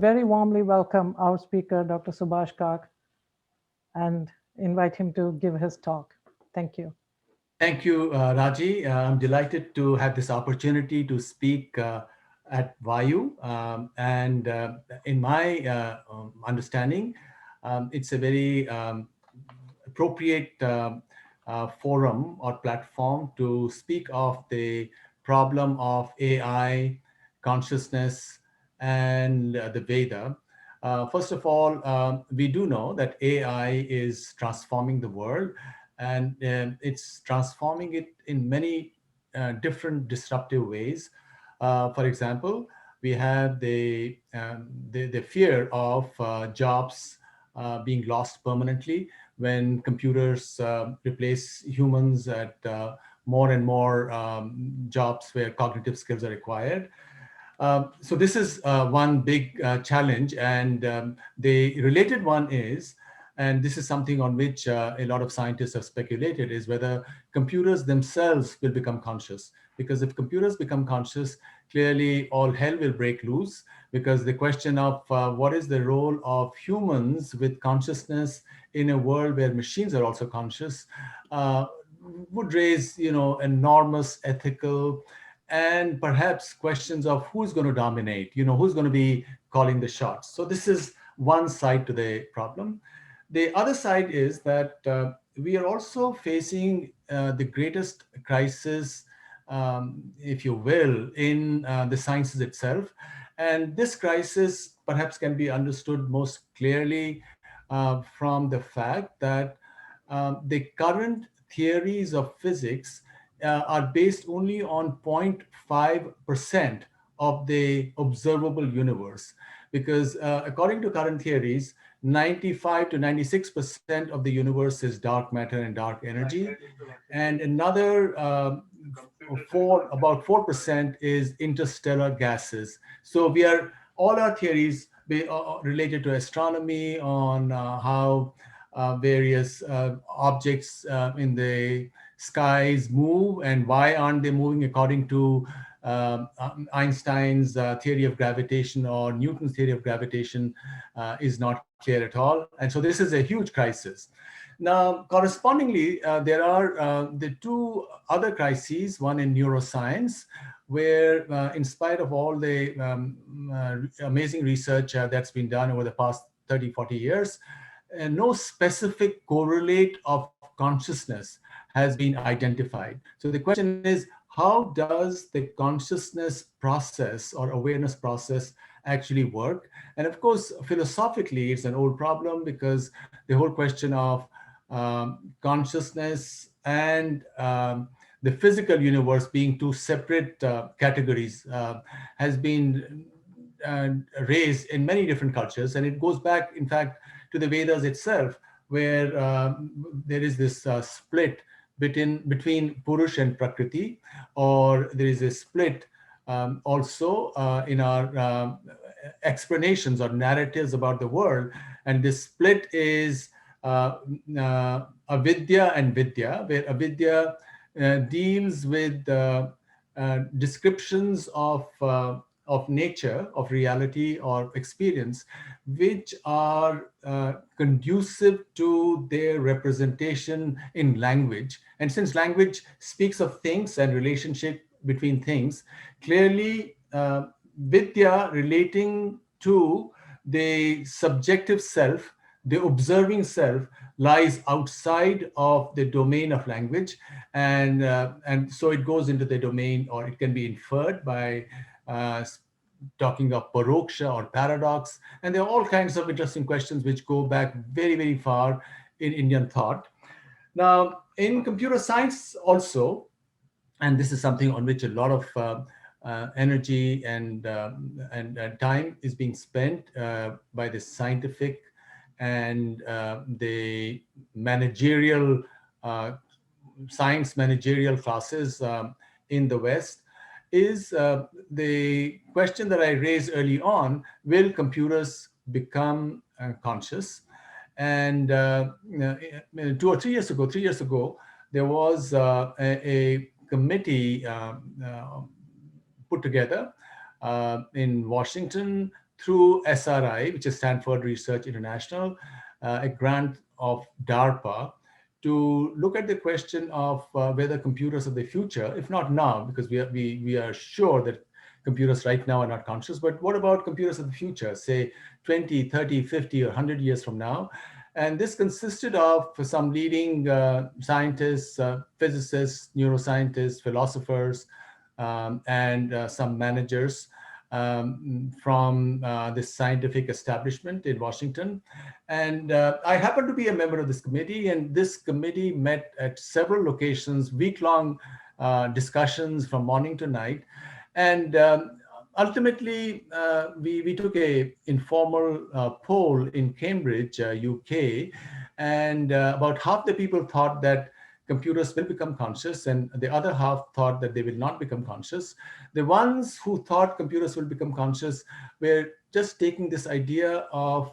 very warmly welcome our speaker, Dr. Subhash Kak, and invite him to give his talk. Thank you. Thank you, Raji. I'm delighted to have this opportunity to speak at VaYU. And in my understanding, it's a very appropriate forum or platform to speak of the problem of AI, consciousness, and the Veda. First of all, we do know that AI is transforming the world, and it's transforming it in many different disruptive ways. For example, we have the fear of jobs being lost permanently when computers replace humans at more and more jobs where cognitive skills are required. So this is one big challenge, and the related one is, and this is something on which a lot of scientists have speculated, is whether computers themselves will become conscious. Because if computers become conscious, clearly all hell will break loose, because the question of what is the role of humans with consciousness in a world where machines are also conscious would raise, enormous ethical and perhaps questions of who's going to dominate, who's going to be calling the shots. So this is one side to the problem. The other side is that we are also facing the greatest crisis, if you will, in the sciences itself. And this crisis perhaps can be understood most clearly from the fact that the current theories of physics are based only on 0.5% of the observable universe. Because according to current theories, 95 to 96% of the universe is dark matter and dark energy. And another about 4% is interstellar gases. So all our theories related to astronomy on how various objects in the skies move and why aren't they moving according to Einstein's theory of gravitation or Newton's theory of gravitation is not clear at all. And so this is a huge crisis. Now, correspondingly, there are the two other crises, one in neuroscience, where in spite of all the amazing research that's been done over the past 30, 40 years, no specific correlate of consciousness has been identified. So the question is, how does the consciousness process or awareness process actually work? And of course, philosophically, it's an old problem, because the whole question of consciousness and the physical universe being two separate categories has been raised in many different cultures. And it goes back, in fact, to the Vedas itself, where there is this split between Purush and Prakriti, or there is a split also in our explanations or narratives about the world. And this split is avidya and vidya, where avidya deals with descriptions of nature, of reality or experience, which are conducive to their representation in language. And since language speaks of things and relationship between things, clearly vidya relating to the subjective self, the observing self, lies outside of the domain of language. And so it goes into the domain, or it can be inferred by talking of paroksha or paradox. And there are all kinds of interesting questions which go back very, very far in Indian thought. Now, in computer science also, and this is something on which a lot of energy and time is being spent by the scientific and the managerial science managerial classes in the West, is the question that I raised early on: will computers become conscious? And 3 years ago, there was a committee put together in Washington through SRI, which is Stanford Research International, a grant of DARPA, to look at the question of whether computers of the future, if not now, because we are sure that computers right now are not conscious, but what about computers of the future, say 20, 30, 50, or 100 years from now? And this consisted of some leading scientists, physicists, neuroscientists, philosophers, and some managers from this scientific establishment in Washington. And I happen to be a member of this committee, and this committee met at several locations, week-long discussions from morning to night. And ultimately, we took a informal poll in Cambridge, UK, and about half the people thought that computers will become conscious, and the other half thought that they will not become conscious. The ones who thought computers will become conscious were just taking this idea of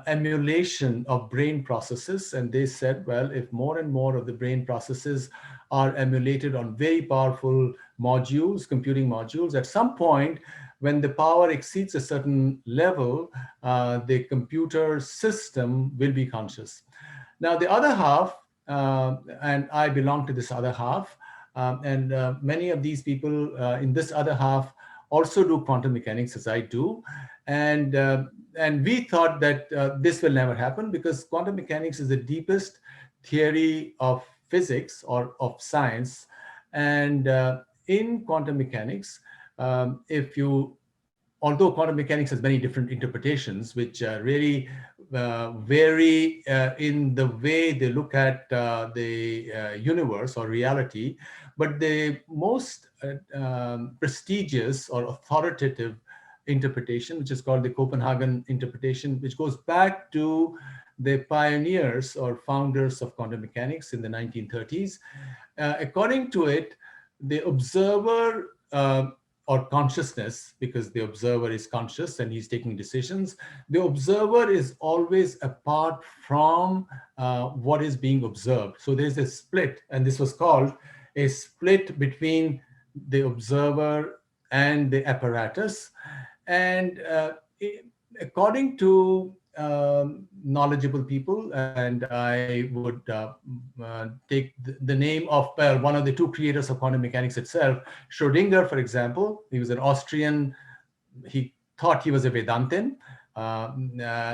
emulation of brain processes, and they said, well, if more and more of the brain processes are emulated on very powerful modules, computing modules, at some point when the power exceeds a certain level, the computer system will be conscious. Now, the other half, and I belong to this other half, and many of these people in this other half also do quantum mechanics as I do. And we thought that this will never happen because quantum mechanics is the deepest theory of physics or of science. And in quantum mechanics, if you although quantum mechanics has many different interpretations, which really vary in the way they look at the universe or reality, but the most prestigious or authoritative interpretation, which is called the Copenhagen interpretation, which goes back to the pioneers or founders of quantum mechanics in the 1930s. According to it, the observer or consciousness, because the observer is conscious and he's taking decisions, the observer is always apart from what is being observed. So there's a split, and this was called a split between the observer and the apparatus. And according to knowledgeable people, and I would take the name of one of the two creators of quantum mechanics itself, Schrödinger, for example. He was an Austrian. He thought he was a Vedantin.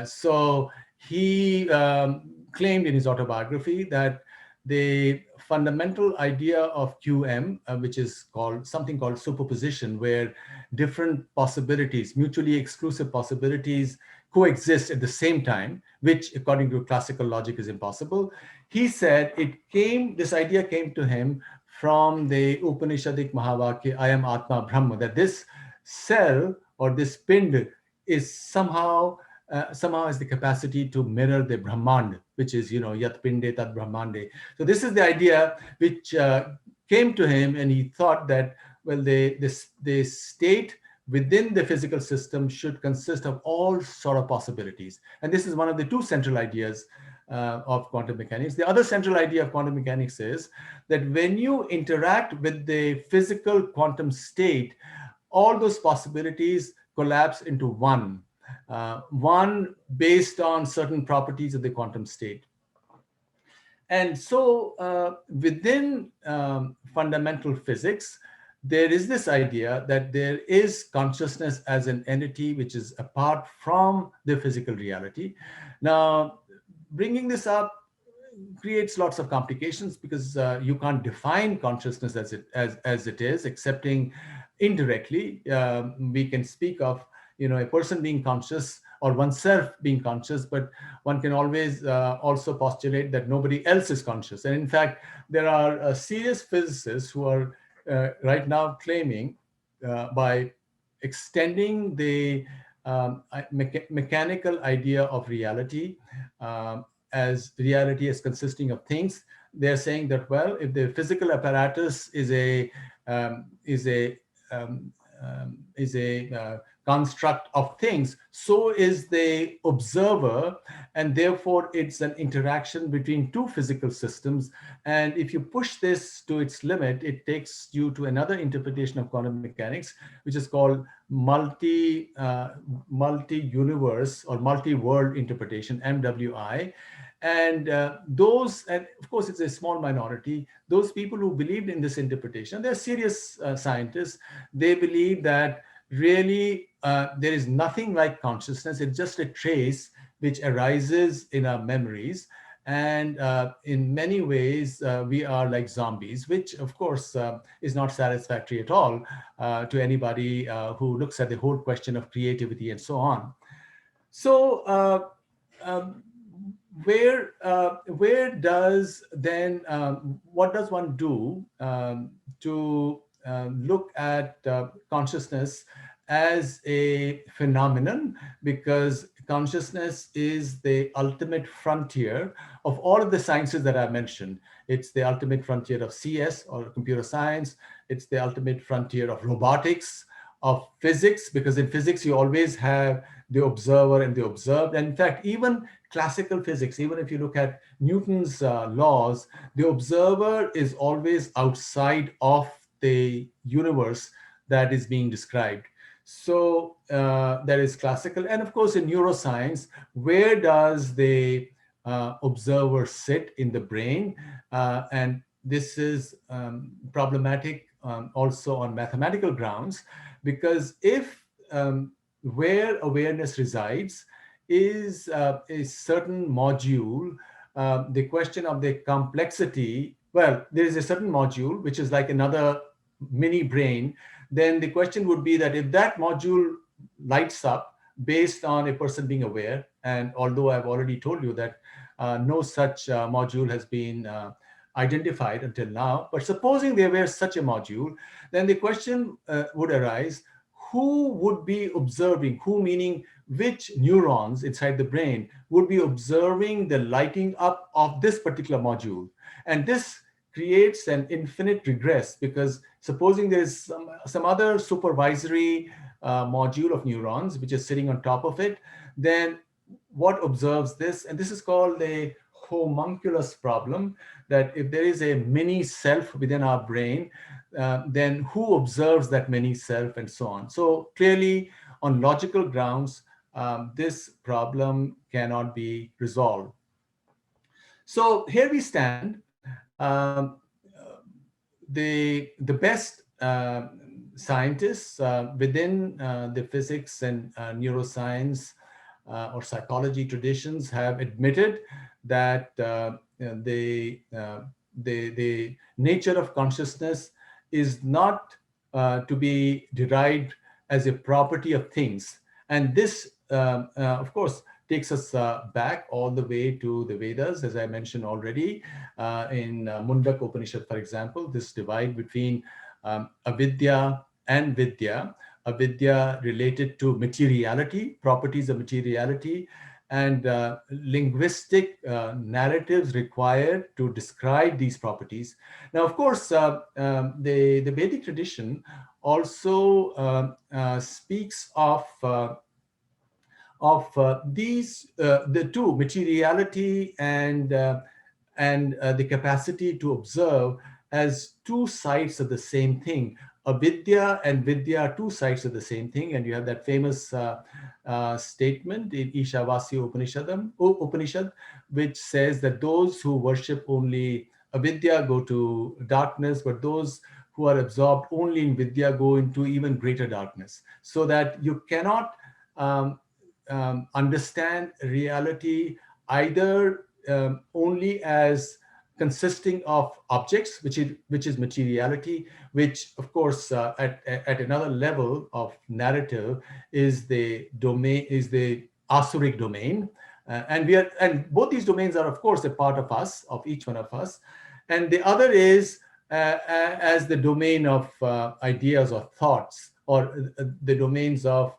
So he claimed in his autobiography that the fundamental idea of QM, which is called something called superposition, where different possibilities, mutually exclusive possibilities, coexist at the same time, which according to classical logic is impossible. He said this idea came to him from the Upanishadic Mahavakya, I am Atma Brahma, that this cell or this pind is somehow has the capacity to mirror the Brahmand, which is, Yat Pinde Tat Brahmande. So this is the idea which came to him, and he thought that, well, the state within the physical system should consist of all sort of possibilities. And this is one of the two central ideas of quantum mechanics. The other central idea of quantum mechanics is that when you interact with the physical quantum state, all those possibilities collapse into one based on certain properties of the quantum state. And so within fundamental physics, there is this idea that there is consciousness as an entity which is apart from the physical reality. Now, bringing this up creates lots of complications because you can't define consciousness as it is, excepting indirectly. We can speak of a person being conscious or oneself being conscious, but one can always also postulate that nobody else is conscious. And in fact, there are serious physicists who are right now claiming by extending the mechanical idea of reality as reality as consisting of things, they're saying that, well, if the physical apparatus is a construct of things, so is the observer, and therefore it's an interaction between two physical systems. And if you push this to its limit, it takes you to another interpretation of quantum mechanics, which is called multi-universe or multi-world interpretation, MWI. And those, and of course, it's a small minority, those people who believed in this interpretation, they're serious scientists. They believe that really there is nothing like consciousness. It's just a trace which arises in our memories. And in many ways, we are like zombies, which of course is not satisfactory at all to anybody who looks at the whole question of creativity and so on. So um, where does then what does one do to look at consciousness as a phenomenon, because consciousness is the ultimate frontier of all of the sciences that I mentioned. It's the ultimate frontier of CS or computer science. It's the ultimate frontier of robotics, of physics, because in physics you always have the observer and the observed. And in fact, even classical physics, even if you look at Newton's laws, the observer is always outside of the universe that is being described. So that is classical. And of course, in neuroscience, where does the observer sit in the brain? And this is problematic also on mathematical grounds, because if where awareness resides is a certain module, the question of the complexity, well, there is a certain module which is like another mini brain, then the question would be that if that module lights up based on a person being aware, and although I've already told you that no such module has been identified until now, but supposing there were such a module, then the question would arise, who would be observing, who meaning which neurons inside the brain would be observing the lighting up of this particular module? And this creates an infinite regress, because supposing there's some other supervisory module of neurons which is sitting on top of it, then what observes this? And this is called a homunculus problem, that if there is a mini self within our brain, then who observes that mini self, and so on. So clearly, on logical grounds, this problem cannot be resolved. So here we stand. The best scientists within the physics and neuroscience or psychology traditions have admitted that the nature of consciousness is not to be derived as a property of things. And this, of course, takes us back all the way to the Vedas, as I mentioned already. In Mundak Upanishad, for example, this divide between avidya and vidya, avidya related to materiality, properties of materiality, and linguistic narratives required to describe these properties. Now, of course, the Vedic tradition also speaks of these, the two, materiality and the capacity to observe, as two sides of the same thing. Avidya and vidya are two sides of the same thing. And you have that famous statement in Ishavasya Upanishad, which says that those who worship only avidya go to darkness, but those who are absorbed only in vidya go into even greater darkness. So that you cannot understand reality either only as consisting of objects, which is materiality, which of course at another level of narrative is the domain, is the asuric domain, and both these domains are of course a part of us, of each one of us, and the other is as the domain of ideas or thoughts, or the domains of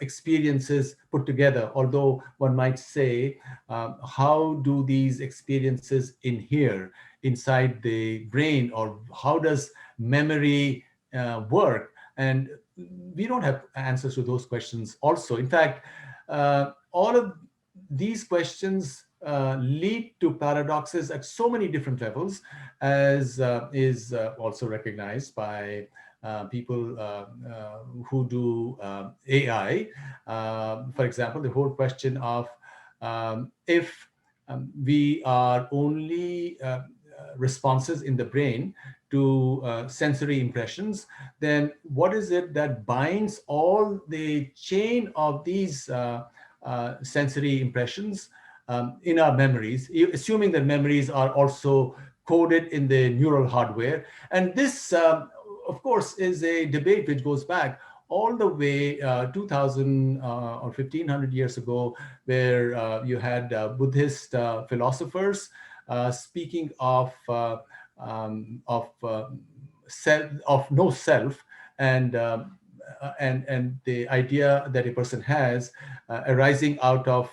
experiences put together. Although one might say, how do these experiences inhere inside the brain, or how does memory work? And we don't have answers to those questions also. In fact, all of these questions lead to paradoxes at so many different levels, as is also recognized by people who do AI. For example, the whole question of if we are only responses in the brain to sensory impressions, then what is it that binds all the chain of these sensory impressions in our memories, assuming that memories are also coded in the neural hardware? And this, of course, is a debate which goes back all the way 2000 or 1500 years ago, where you had Buddhist philosophers speaking of self, of no self, and and the idea that a person has arising out of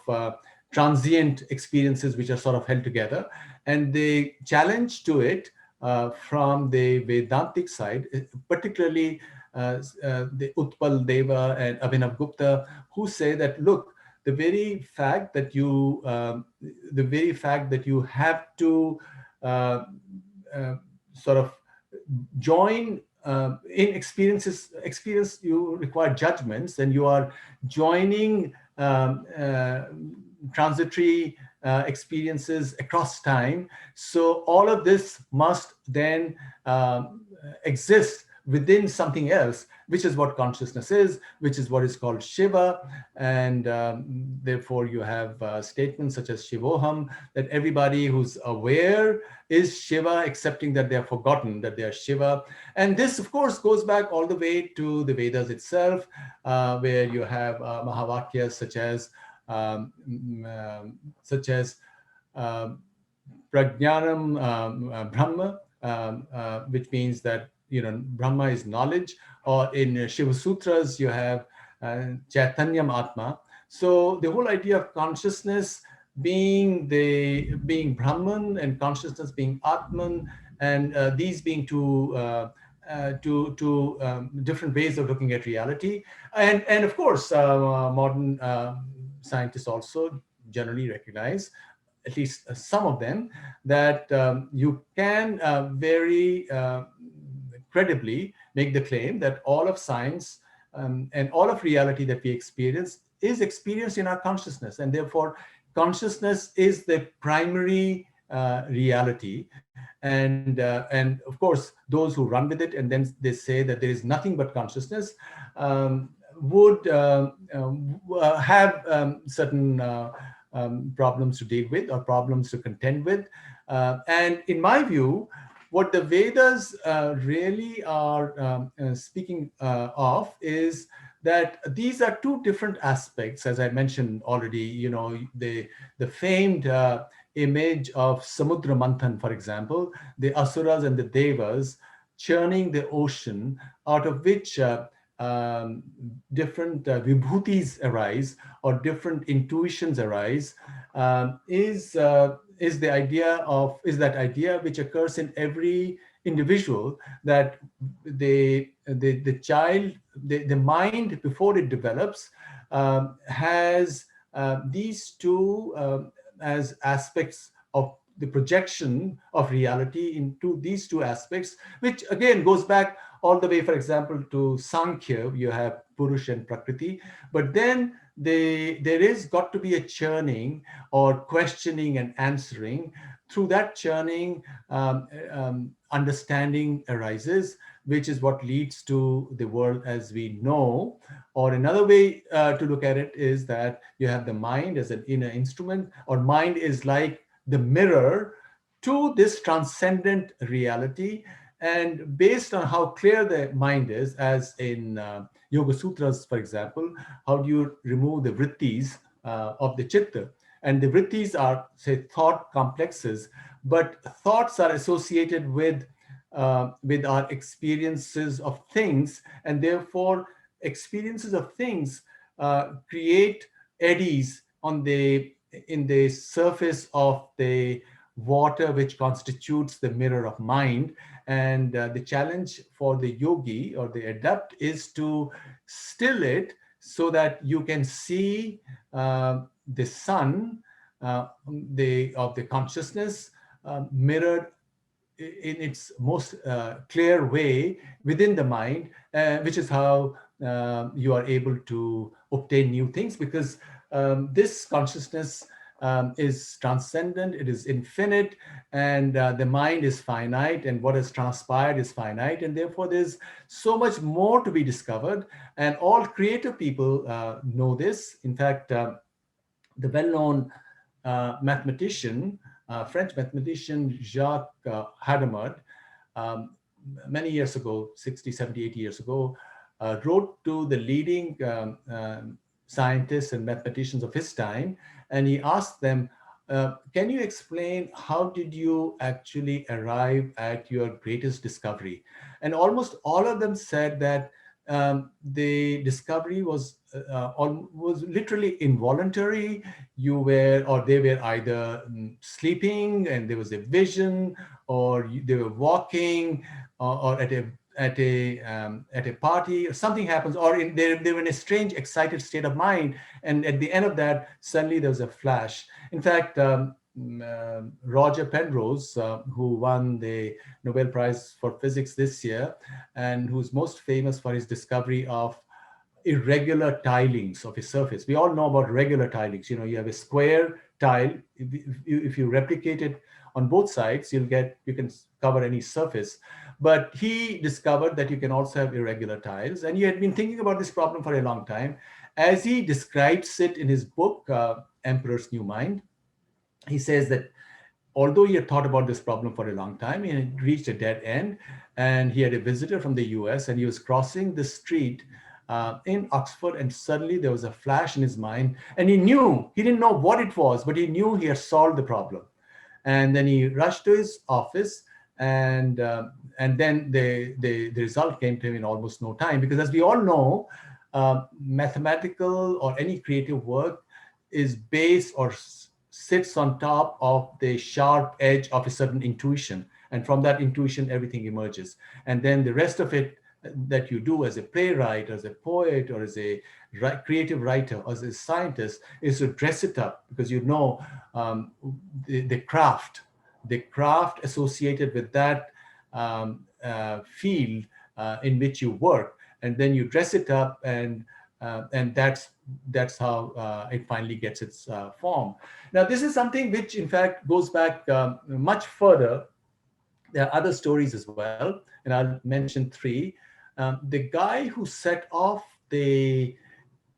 transient experiences which are sort of held together. And the challenge to it from the Vedantic side, particularly the Utpal Deva and Abhinav Gupta, who say that, look, the very fact that you have to uh, sort of join in experience, you require judgments, and you are joining transitory experiences across time. So all of this must then exist within something else, which is what consciousness is, which is what is called Shiva. And therefore you have statements such as Shivoham, that everybody who's aware is Shiva, accepting that they are forgotten, that they are Shiva. And this, of course, goes back all the way to the Vedas itself, where you have Mahavakyas such as um, Prajnanam Brahma, which means that Brahma is knowledge. Or in Shiva Sutras, you have Chaitanyam Atma. So the whole idea of consciousness being Brahman, and consciousness being Atman, and these being two different ways of looking at reality. And of course, modern scientists also generally recognize, at least some of them, that you can very credibly make the claim that all of science and all of reality that we experience is experienced in our consciousness, and therefore consciousness is the primary reality. And of course, those who run with it and then they say that there is nothing but consciousness would have certain problems to deal with, or problems to contend with. And in my view, what the Vedas really are speaking of is that these are two different aspects, as I mentioned already. The famed image of Samudra Manthan, for example, the Asuras and the Devas churning the ocean, out of which different vibhutis arise, or different intuitions arise, is that idea which occurs in every individual, that the child, the mind before it develops, has these two as aspects of the projection of reality into these two aspects, which again goes back all the way, for example, to Sankhya. You have Purush and Prakriti, but then there is got to be a churning, or questioning and answering. Through that churning, understanding arises, which is what leads to the world as we know. Or another way to look at it is that you have the mind as an inner instrument, or mind is like the mirror to this transcendent reality. And based on how clear the mind is, as in Yoga Sutras, for example, how do you remove the vrittis of the chitta? And the vrittis are, say, thought complexes, but thoughts are associated with our experiences of things, and therefore experiences of things create eddies in the surface of the water which constitutes the mirror of mind. And the challenge for the yogi or the adept is to still it so that you can see the sun of the consciousness mirrored in its most clear way within the mind, which is how you are able to obtain new things, because this consciousness is transcendent, it is infinite, and the mind is finite, and what has transpired is finite, and therefore there's so much more to be discovered. And all creative people know this. In fact, the well-known mathematician, French mathematician Jacques Hadamard, um, many years ago, 60, 70, 80 years ago, wrote to the leading scientists and mathematicians of his time, and he asked them, can you explain how did you actually arrive at your greatest discovery? And almost all of them said that the discovery was literally involuntary. You were, or they were either sleeping and there was a vision, or they were walking, or at a party, or something happens, or they were in a strange, excited state of mind, and at the end of that, suddenly there was a flash. In fact, Roger Penrose, who won the Nobel Prize for Physics this year, and who's most famous for his discovery of irregular tilings of a surface. We all know about regular tilings. You know, you have a square tile. If you replicate it on both sides, you can cover any surface. But he discovered that you can also have irregular tiles, and he had been thinking about this problem for a long time. As he describes it in his book, Emperor's New Mind, he says that although he had thought about this problem for a long time, he had reached a dead end, and he had a visitor from the US, and he was crossing the street in Oxford, and suddenly there was a flash in his mind, and he didn't know what it was, but he knew he had solved the problem. And then he rushed to his office, and then the result came to him in almost no time, because as we all know, mathematical or any creative work is based or sits on top of the sharp edge of a certain intuition. And from that intuition, everything emerges. And then the rest of it that you do as a playwright, as a poet, or as a creative writer, or as a scientist, is to dress it up, because you know the craft associated with that field in which you work, and then you dress it up, and that's how it finally gets its form. Now, this is something which, in fact, goes back much further. There are other stories as well, and I'll mention three. The guy who set off the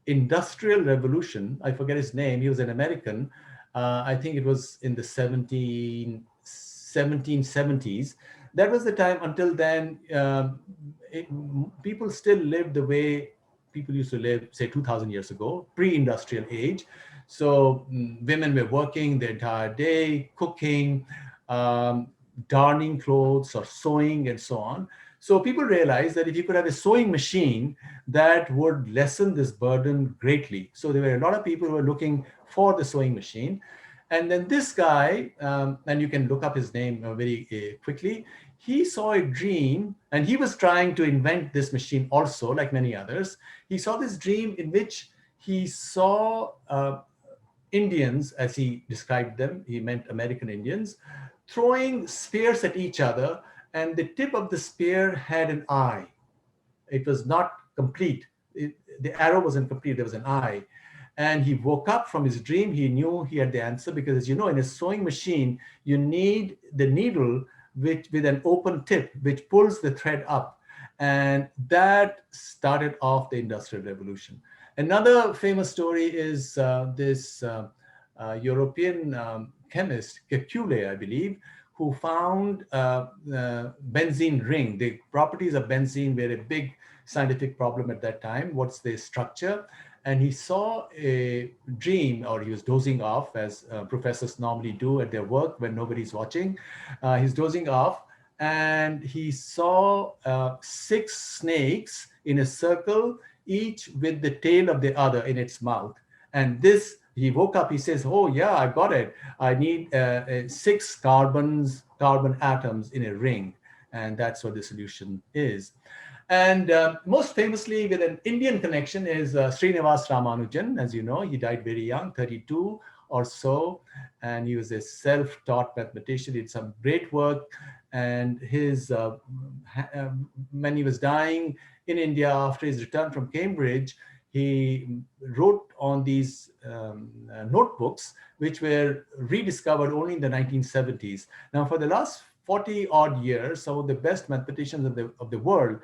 Industrial Revolution, I forget his name, he was an American. I think it was in the 1770s. That was the time. Until then, people still lived the way people used to live, say, 2,000 years ago, pre-industrial age. So women were working the entire day, cooking, darning clothes or sewing and so on. So people realized that if you could have a sewing machine, that would lessen this burden greatly. So there were a lot of people who were looking for the sewing machine. And then this guy, and you can look up his name very quickly, he saw a dream, and he was trying to invent this machine also, like many others. He saw this dream in which he saw Indians, as he described them, he meant American Indians, throwing spears at each other, and the tip of the spear had an eye. It was not complete. The arrow wasn't complete, there was an eye. And he woke up from his dream. He knew he had the answer, because, as you know, in a sewing machine, you need the needle with an open tip, which pulls the thread up. And that started off the Industrial Revolution. Another famous story is this European chemist, Kekule, I believe, who found benzene ring. The properties of benzene were a big scientific problem at that time. What's the structure? And he saw a dream, or he was dozing off, as professors normally do at their work when nobody's watching. He's dozing off, and he saw 6 snakes in a circle, each with the tail of the other in its mouth. And this, he woke up, he says, oh yeah, I got it. I need 6 carbon atoms in a ring. And that's what the solution is. And most famously, with an Indian connection, is Srinivas Ramanujan. As you know, he died very young, 32 or so, and he was a self-taught mathematician. He did some great work, and when he was dying in India after his return from Cambridge, he wrote on these notebooks, which were rediscovered only in the 1970s. Now, for the last 40 odd years, some of the best mathematicians of the world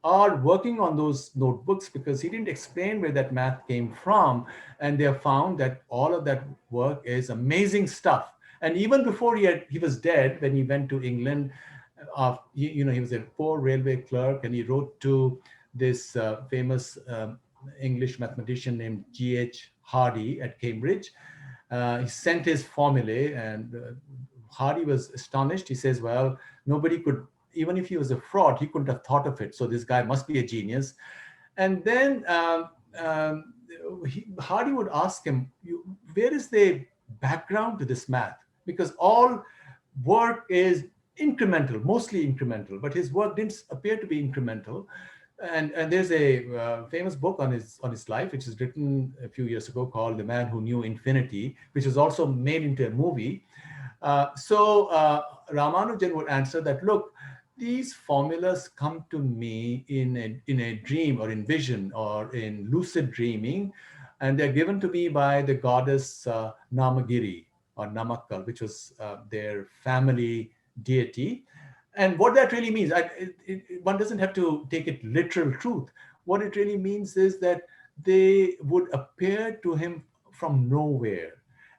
are working on those notebooks, because he didn't explain where that math came from. And they have found that all of that work is amazing stuff. And even before he was dead, when he went to England, he was a poor railway clerk, and he wrote to this famous English mathematician named G.H. Hardy at Cambridge. He sent his formulae, and Hardy was astonished. He says, well, nobody could, even if he was a fraud, he couldn't have thought of it. So this guy must be a genius. And then Hardy would ask him, where is the background to this math? Because all work is incremental, mostly incremental, but his work didn't appear to be incremental. And there's a famous book on his life, which is written a few years ago, called The Man Who Knew Infinity, which was also made into a movie. So Ramanujan would answer that, look, these formulas come to me in a dream, or in vision, or in lucid dreaming, and they're given to me by the goddess Namagiri or Namakkal, which was their family deity. And what that really means, one doesn't have to take it literal truth. What it really means is that they would appear to him from nowhere.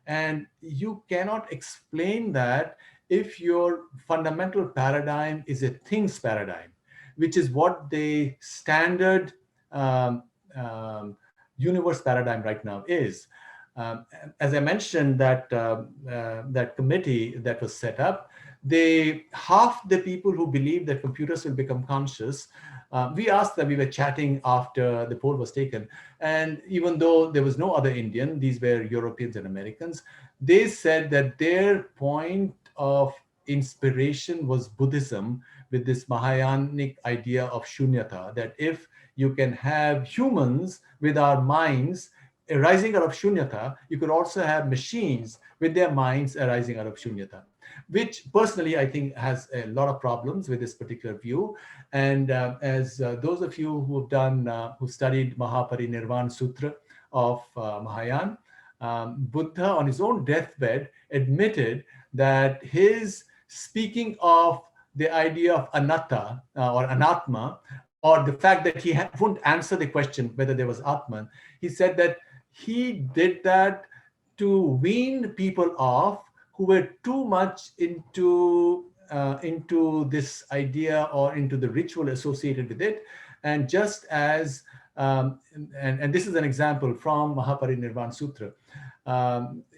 And you cannot explain that if your fundamental paradigm is a things paradigm, which is what the standard universe paradigm right now is. As I mentioned, that committee that was set up, half the people who believe that computers will become conscious, we asked them, we were chatting after the poll was taken, and even though there was no other Indian, these were Europeans and Americans, they said that their point of inspiration was Buddhism, with this Mahayanic idea of shunyata, that if you can have humans with our minds arising out of shunyata, you could also have machines with their minds arising out of shunyata, which personally I think has a lot of problems with this particular view. And as those of you who studied Mahaparinirvana Sutra of Mahayana, Buddha on his own deathbed admitted that his speaking of the idea of anatta or anatma, or the fact that he wouldn't answer the question whether there was Atman, he said that he did that to wean people off who were too much into this idea or into the ritual associated with it. And just as, and this is an example from Mahaparinirvana Sutra,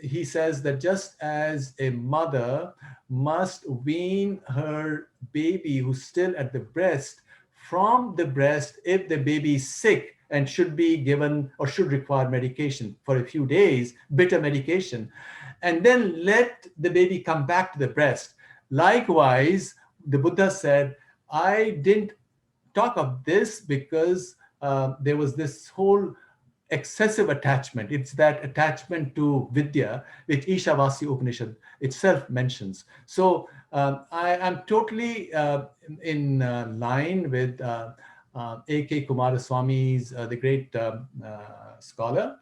he says that just as a mother must wean her baby who's still at the breast from the breast if the baby is sick and should be given or should require medication for a few days, bitter medication, and then let the baby come back to the breast. Likewise, the Buddha said, I didn't talk of this because there was this whole excessive attachment. It's that attachment to Vidya, which Ishavasya Upanishad itself mentions. So I am totally in line with A.K. Kumaraswamy's, the great scholar,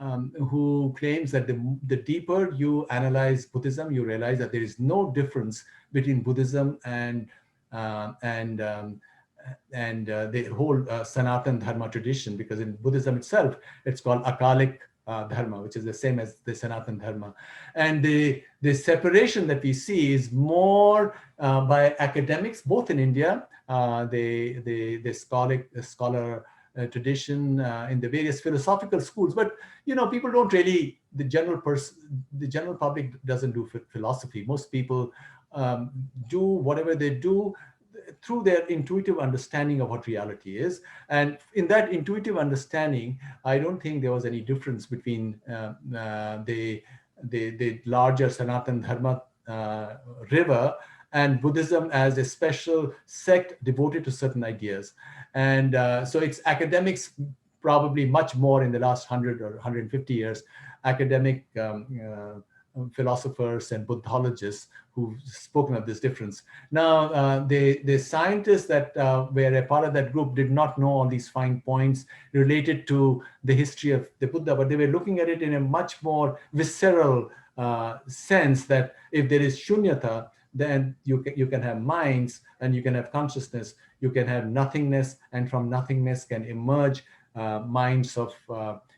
who claims that the deeper you analyze Buddhism, you realize that there is no difference between Buddhism and the whole Sanatan Dharma tradition, because in Buddhism itself, it's called Akalic Dharma, which is the same as the Sanatan Dharma. And the separation that we see is more by academics, both in India, the scholar tradition in the various philosophical schools. But people don't really, the general public doesn't do philosophy. Most people do whatever they do through their intuitive understanding of what reality is. And in that intuitive understanding, I don't think there was any difference between the larger Sanatan Dharma river and Buddhism as a special sect devoted to certain ideas. And so it's academics, probably much more in the last 100 or 150 years, academic philosophers and Buddhologists who've spoken of this difference. Now, the scientists that were a part of that group did not know all these fine points related to the history of the Buddha, but they were looking at it in a much more visceral sense, that if there is shunyata, then you can have minds and you can have consciousness, you can have nothingness, and from nothingness can emerge minds of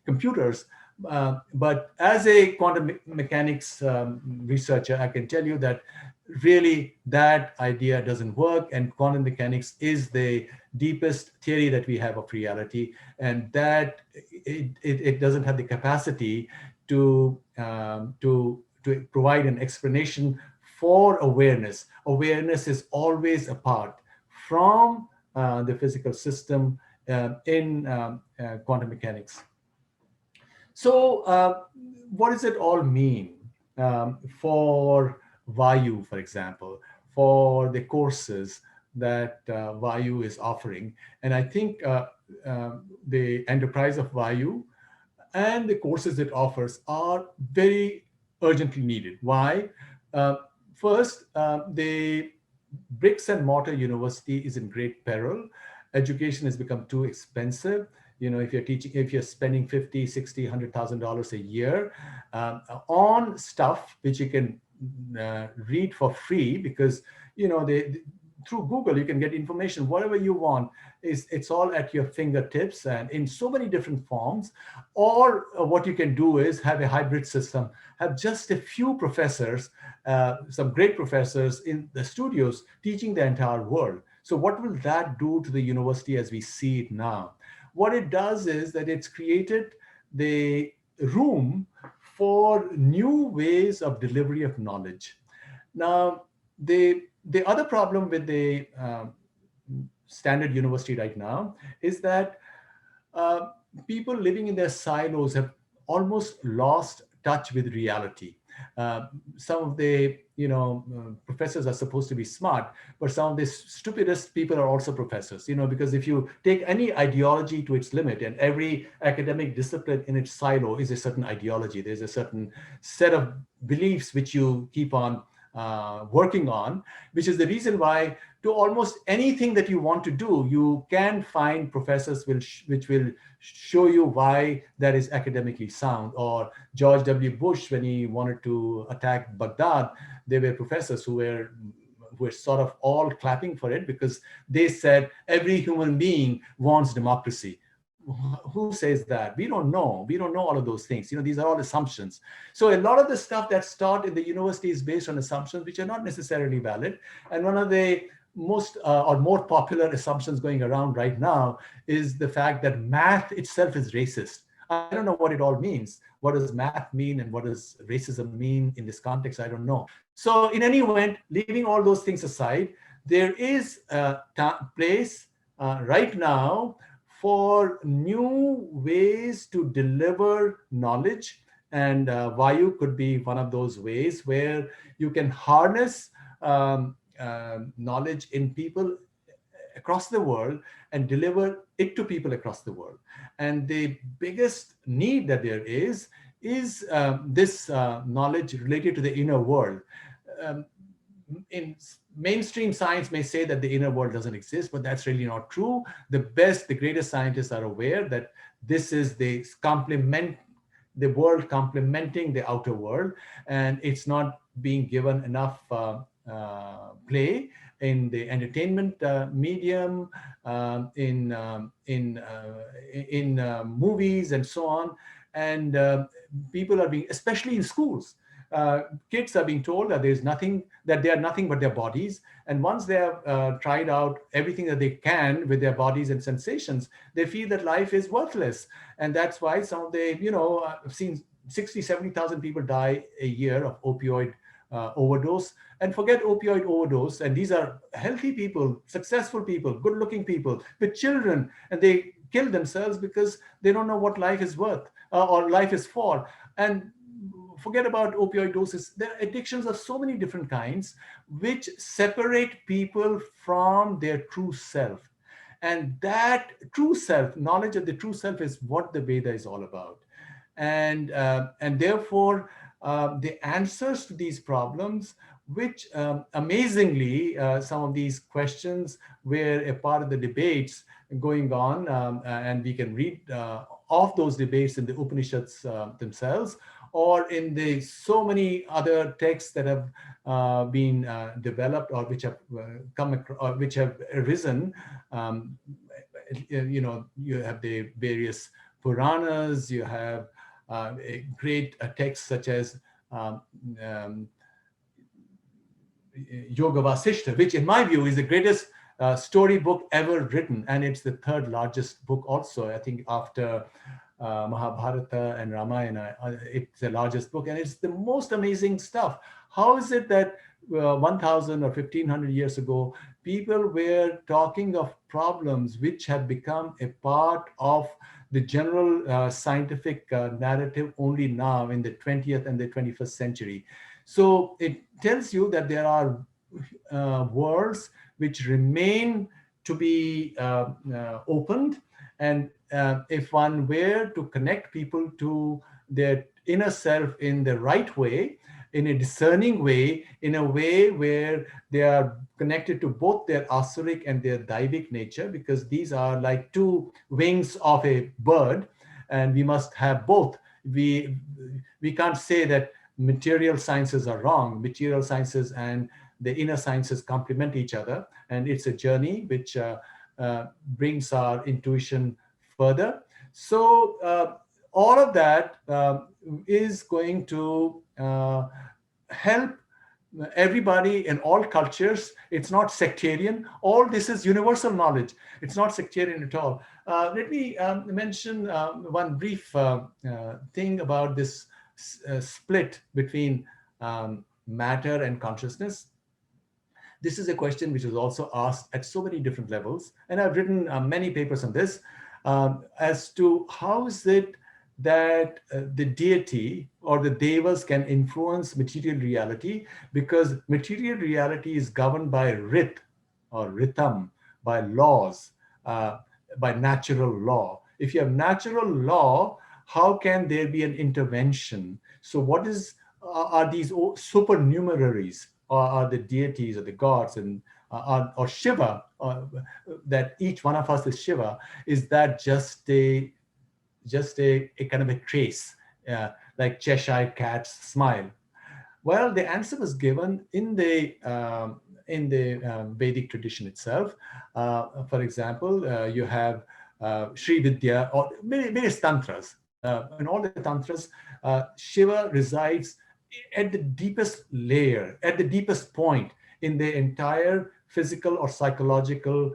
computers. But as a quantum mechanics researcher, I can tell you that really that idea doesn't work, and quantum mechanics is the deepest theory that we have of reality, and that it doesn't have the capacity to provide an explanation for awareness. Awareness is always apart from the physical system in quantum mechanics. So what does it all mean for VaYU, for example, for the courses that VaYU is offering? And I think the enterprise of VaYU and the courses it offers are very urgently needed. Why? First, the bricks and mortar university is in great peril. Education has become too expensive. If you're teaching, if you're spending $50, $60, $100,000 a year on stuff which you can read for free, because through Google you can get information whatever you want. It's all at your fingertips and in so many different forms. Or what you can do is have a hybrid system, have just a few professors, some great professors in the studios teaching the entire world. So what will that do to the university as we see it now? What it does is that it's created the room for new ways of delivery of knowledge. Now, the other problem with the standard university right now is that people living in their silos have almost lost touch with reality. Some of the professors are supposed to be smart, but some of the stupidest people are also professors, because if you take any ideology to its limit, and every academic discipline in its silo is a certain ideology, there's a certain set of beliefs which you keep on working on, which is the reason why to almost anything that you want to do, you can find professors which will show you why that is academically sound. Or George W. Bush, when he wanted to attack Baghdad, there were professors who were sort of all clapping for it, because they said every human being wants democracy. Who says that? We don't know. We don't know all of those things. These are all assumptions. So a lot of the stuff that's taught in the university is based on assumptions which are not necessarily valid. And one of the most or more popular assumptions going around right now is the fact that math itself is racist. I don't know what it all means. What does math mean and what does racism mean in this context? I don't know. So in any event, leaving all those things aside, there is a place right now for new ways to deliver knowledge. And VaYU could be one of those ways where you can harness knowledge in people across the world and deliver it to people across the world. And the biggest need that there is this knowledge related to the inner world. In mainstream science may say that the inner world doesn't exist, but that's really not true. The greatest scientists are aware that this is the world complementing the outer world, and it's not being given enough play in the entertainment medium, in movies and so on. And people are being, especially in schools, kids are being told that they are nothing but their bodies. And once they have tried out everything that they can with their bodies and sensations, they feel that life is worthless. And that's why some of the, I've seen 60, 70,000 people die a year of opioid overdose. And forget opioid overdose. And these are healthy people, successful people, good-looking people with children, and they kill themselves because they don't know what life is worth or life is for. And forget about opioid doses. The addictions are so many different kinds, which separate people from their true self. And that true self, knowledge of the true self, is what the Veda is all about. And therefore, the answers to these problems, which amazingly, some of these questions were a part of the debates going on, and we can read of those debates in the Upanishads themselves, or in the so many other texts that have been developed, or which have come across, or which have arisen. Um, you have the various Puranas, you have great texts such as um, um, Yoga Vasishta, which in my view is the greatest storybook ever written. And it's the third largest book also, I think, after Mahabharata and Ramayana. It's the largest book, and it's the most amazing stuff. How is it that 1000 or 1500 years ago, people were talking of problems which have become a part of the general scientific narrative only now in the 20th and the 21st century? So it tells you that there are worlds which remain to be opened. And if one were to connect people to their inner self in the right way, in a discerning way, in a way where they are connected to both their asuric and their daivic nature, because these are like two wings of a bird, and we must have both. We can't say that material sciences are wrong. Material sciences and the inner sciences complement each other, and it's a journey which brings our intuition further. So all of that is going to help everybody in all cultures. It's not sectarian. All this is universal knowledge. It's not sectarian at all. Let me mention one brief thing about this split between matter and consciousness. This is a question which was also asked at so many different levels, and I've written many papers on this, as to how is it that the deity or the devas can influence material reality, because material reality is governed by rit or rhythm, by laws, uh, by natural law. If you have natural law, how can there be an intervention? So what is are these supernumeraries, or are the deities or the gods, and or Shiva, that each one of us is Shiva? Is that just a kind of a trace, like Cheshire Cat's smile? Well, the answer was given in the Vedic tradition itself. For example, you have Sri Vidya, or various tantras. In all the tantras, Shiva resides at the deepest layer, at the deepest point in the entire physical or psychological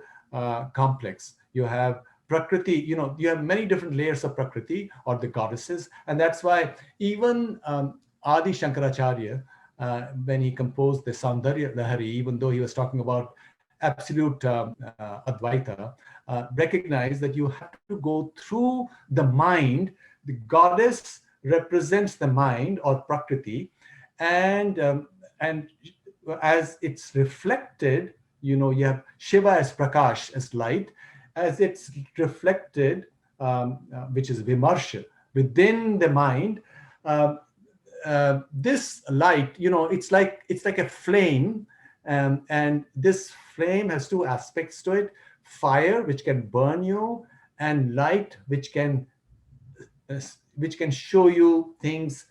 complex. You have Prakriti, you have many different layers of Prakriti or the goddesses. And that's why even Adi Shankaracharya, when he composed the Saundarya Lahari, even though he was talking about absolute Advaita, recognized that you have to go through the mind. The goddess represents the mind or Prakriti, and as it's reflected, you have Shiva as Prakash, as light, as it's reflected, which is Vimarsha, within the mind. This light, it's like a flame, and this flame has two aspects to it: fire, which can burn you, and light, which can show you things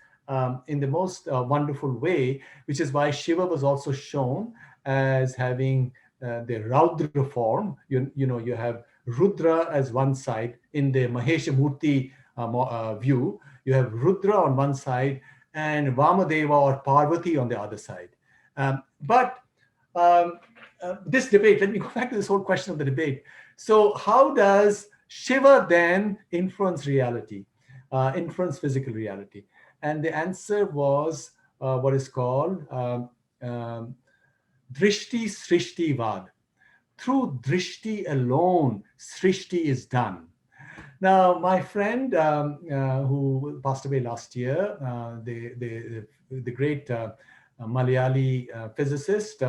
in the most wonderful way, which is why Shiva was also shown as having the Raudra form. You have Rudra as one side in the Mahesha Murti view. You have Rudra on one side and Vamadeva or Parvati on the other side. But this debate, let me go back to this whole question of the debate. So how does Shiva then influence reality, influence physical reality? And the answer was what is called Drishti Srishti Vad. Through Drishti alone, Srishti is done. Now, my friend who passed away last year, the great Malayali physicist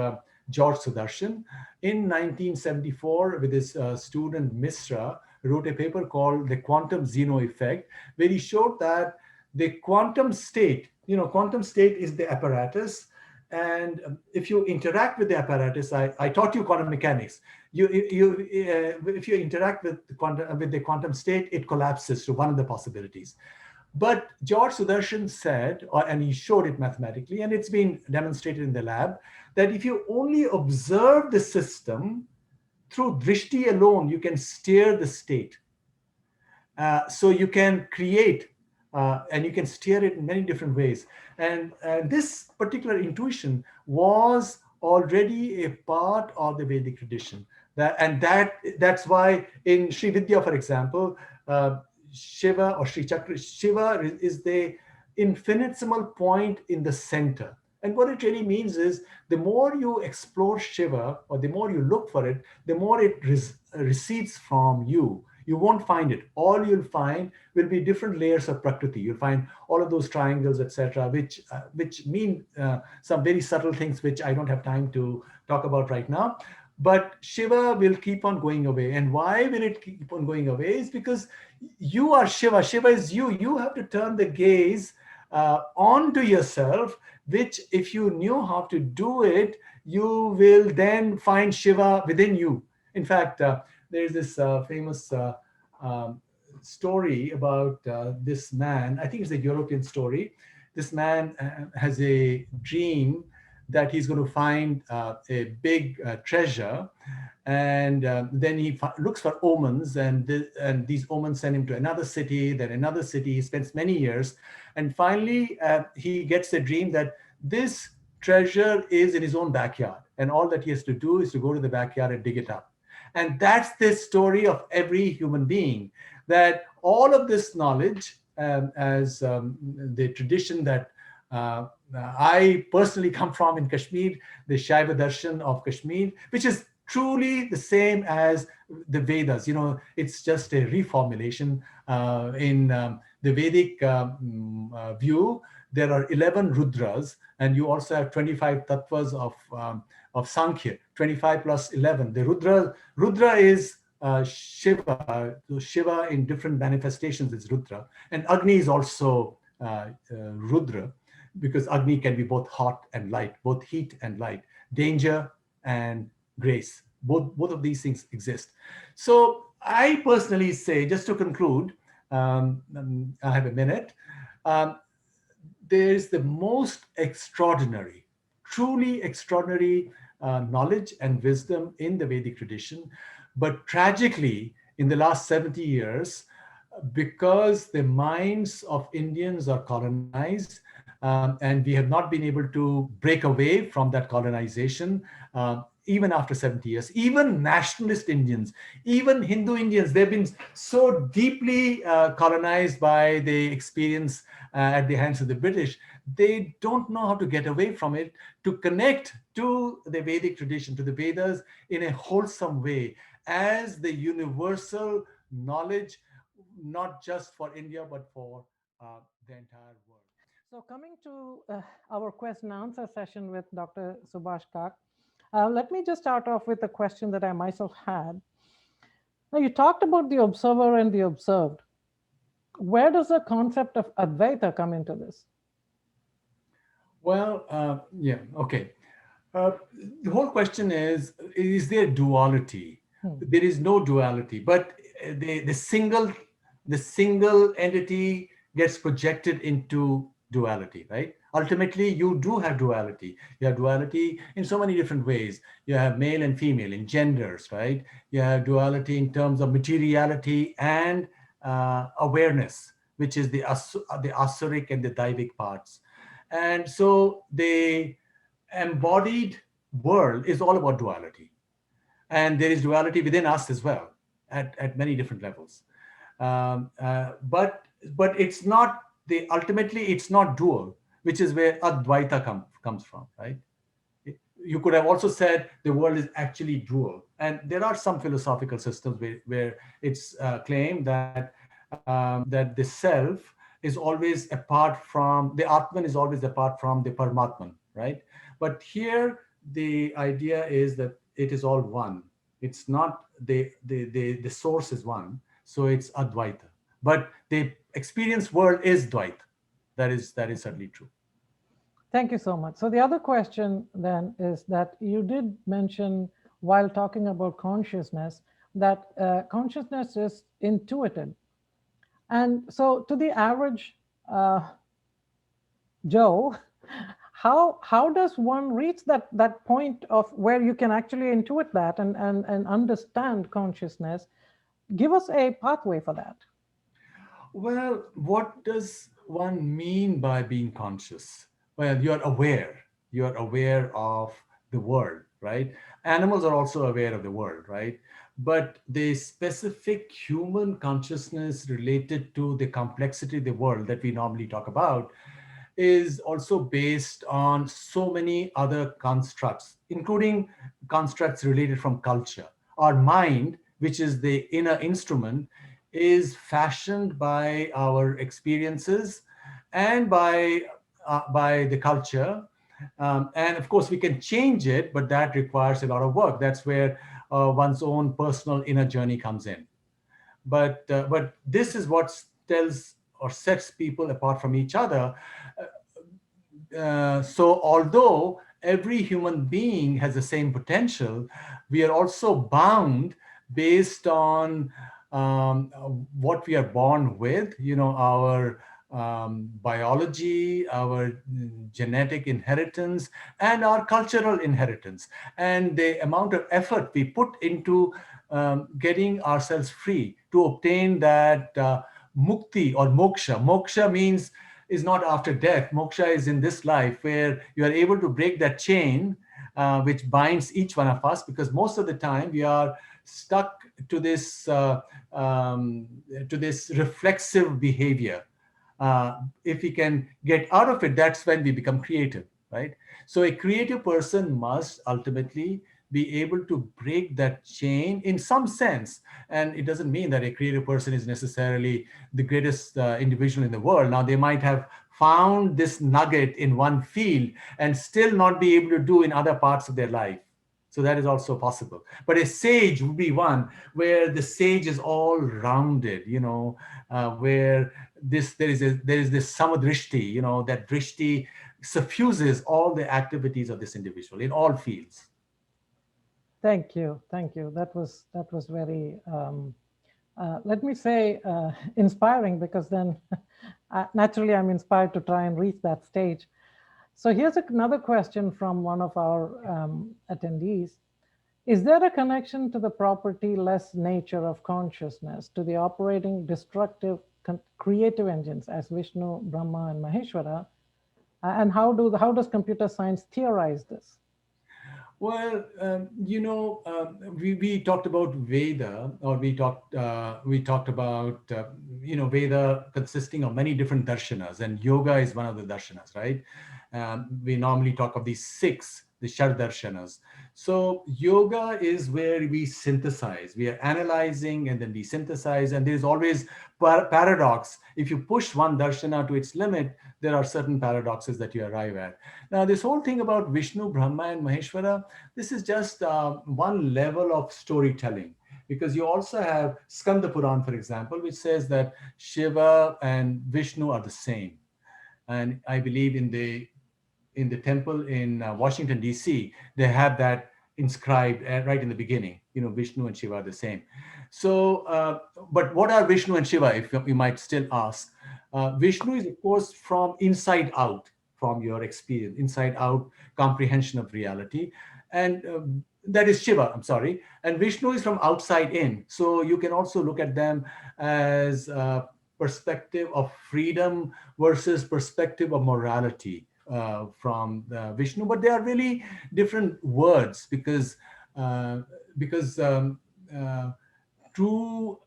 George Sudarshan, in 1974, with his student Misra, wrote a paper called The Quantum Zeno Effect, where he showed that the quantum state, quantum state is the apparatus. And if you interact with the apparatus, I taught you quantum mechanics. If you interact with the quantum state, it collapses to one of the possibilities. But George Sudarshan said, and he showed it mathematically, and it's been demonstrated in the lab, that if you only observe the system through drishti alone, you can steer the state. So you can create and you can steer it in many different ways. And this particular intuition was already a part of the Vedic tradition. That's why in Sri Vidya, for example, Shiva or Sri Chakra, Shiva is the infinitesimal point in the center. And what it really means is the more you explore Shiva or the more you look for it, the more it recedes from you. You won't find it. All you'll find will be different layers of Prakriti. You'll find all of those triangles, etc., which mean some very subtle things which I don't have time to talk about right now. But Shiva will keep on going away. And why will it keep on going away? Is because you are Shiva. Shiva is you. You have to turn the gaze onto yourself, which if you knew how to do it, you will then find Shiva within you. In fact, there's this famous story about this man. I think it's a European story. This man has a dream that he's going to find a big treasure, and then he looks for omens, and these omens send him to another city, then another city. He spends many years, and finally he gets a dream that this treasure is in his own backyard, and all that he has to do is to go to the backyard and dig it up. And that's the story of every human being, that all of this knowledge, as the tradition that I personally come from in Kashmir, the Shaiva Darshan of Kashmir, which is truly the same as the Vedas. It's just a reformulation. In the Vedic view, there are 11 Rudras, and you also have 25 tattvas of Sankhya, 25 plus 11. The Rudra is Shiva. So Shiva in different manifestations is Rudra. And Agni is also Rudra, because Agni can be both hot and light, both heat and light, danger and grace. Both of these things exist. So I personally say, just to conclude, I have a minute, there's the most extraordinary, truly extraordinary knowledge and wisdom in the Vedic tradition. But tragically, in the last 70 years, because the minds of Indians are colonized, and we have not been able to break away from that colonization, even after 70 years. Even nationalist Indians, even Hindu Indians, they've been so deeply colonized by the experience at the hands of the British. They don't know how to get away from it, to connect to the Vedic tradition, to the Vedas in a wholesome way, as the universal knowledge, not just for India, but for the entire world. So coming to our question and answer session with Dr. Subhash Kak, let me just start off with a question that I myself had. Now, you talked about the observer and the observed. Where does the concept of Advaita come into this? Well, yeah, okay. The whole question is there duality? There is no duality, but the single entity gets projected into duality, right? Ultimately, you do have duality. You have duality in so many different ways. You have male and female in genders, right? You have duality in terms of materiality and awareness, which is the asuric and the daivic parts. And so the embodied world is all about duality. And there is duality within us as well at many different levels. But it's not ultimately it's not dual, which is where Advaita comes from, right? you could have also said the world is actually dual. And there are some philosophical systems where it's claimed that the self is always apart from the Atman, is always apart from the Paramatman, right? But here the idea is that it is all one. It's not the source is one, so it's Advaita. But the experience world is Dvaita. That is certainly true. Thank you so much. So the other question then is that you did mention while talking about consciousness that consciousness is intuitive. And so to the average Joe, how does one reach that point of where you can actually intuit that and understand consciousness? Give us a pathway for that. Well, what does one mean by being conscious? Well, you're aware. You're aware of the world, right? Animals are also aware of the world, right? But the specific human consciousness related to the complexity of the world that we normally talk about is also based on so many other constructs, including constructs related from culture. Our mind, which is the inner instrument, is fashioned by our experiences and by the culture. And of course, we can change it, but that requires a lot of work. That's where one's own personal inner journey comes in. But this is what tells or sets people apart from each other. So although every human being has the same potential, we are also bound based on what we are born with, our biology, our genetic inheritance, and our cultural inheritance, and the amount of effort we put into getting ourselves free to obtain that mukti or moksha. Moksha means is not after death. Moksha is in this life where you are able to break that chain which binds each one of us, because most of the time we are stuck to this reflexive behavior. If we can get out of it, that's when we become creative, right? So a creative person must ultimately be able to break that chain in some sense. And it doesn't mean that a creative person is necessarily the greatest individual in the world. Now, they might have found this nugget in one field and still not be able to do in other parts of their life. So that is also possible. But a sage would be one where the sage is all rounded, where there is this samadrishti, that drishti suffuses all the activities of this individual in all fields. Thank you, thank you. That was very let me say inspiring, because then naturally I'm inspired to try and reach that stage. So here's another question from one of our attendees. Is there a connection to the property-less nature of consciousness to the operating destructive creative engines as Vishnu, Brahma, and Maheshwara? And how does computer science theorize this? Well, we talked about Veda, or we talked about Veda consisting of many different darshanas, and yoga is one of the darshanas, right? We normally talk of these six, the Shar darshanas. So yoga is where we synthesize. We are analyzing and then we synthesize, and there is always paradox. If you push one darshana to its limit, there are certain paradoxes that you arrive at. Now, this whole thing about Vishnu, Brahma, and Maheshwara, this is just one level of storytelling, because you also have Skanda Puran, for example, which says that Shiva and Vishnu are the same. And I believe in the temple in Washington, D.C., they have that inscribed right in the beginning. Vishnu and Shiva are the same. So, but what are Vishnu and Shiva, if you might still ask? Vishnu is, of course, from inside out, from your experience, inside out comprehension of reality. And that is Shiva, I'm sorry. And Vishnu is from outside in. So you can also look at them as perspective of freedom versus perspective of morality from Vishnu. But they are really different words, because true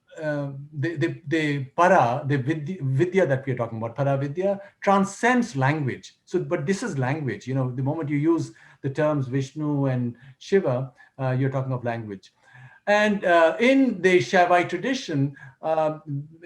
the para, the vidya that we are talking about, para vidya, transcends language. So, but this is language. The moment you use the terms Vishnu and Shiva, you're talking of language. And in the Shaivite tradition,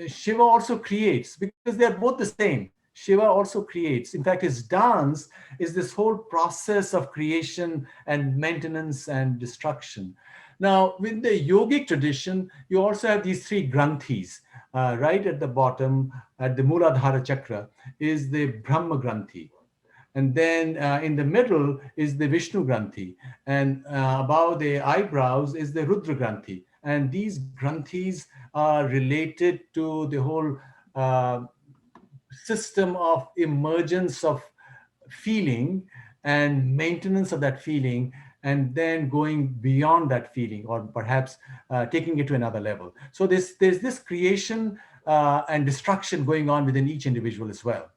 Shiva also creates, because they're both the same. Shiva also creates. In fact, his dance is this whole process of creation and maintenance and destruction. Now, with the yogic tradition, you also have these three granthis. Right at the bottom, at the Muladhara chakra, is the Brahma granthi. And then in the middle is the Vishnu Granthi. And above the eyebrows is the Rudra Granthi. And these Granthis are related to the whole uh, system of emergence of feeling and maintenance of that feeling, and then going beyond that feeling, or perhaps taking it to another level. So there's this creation and destruction going on within each individual as well.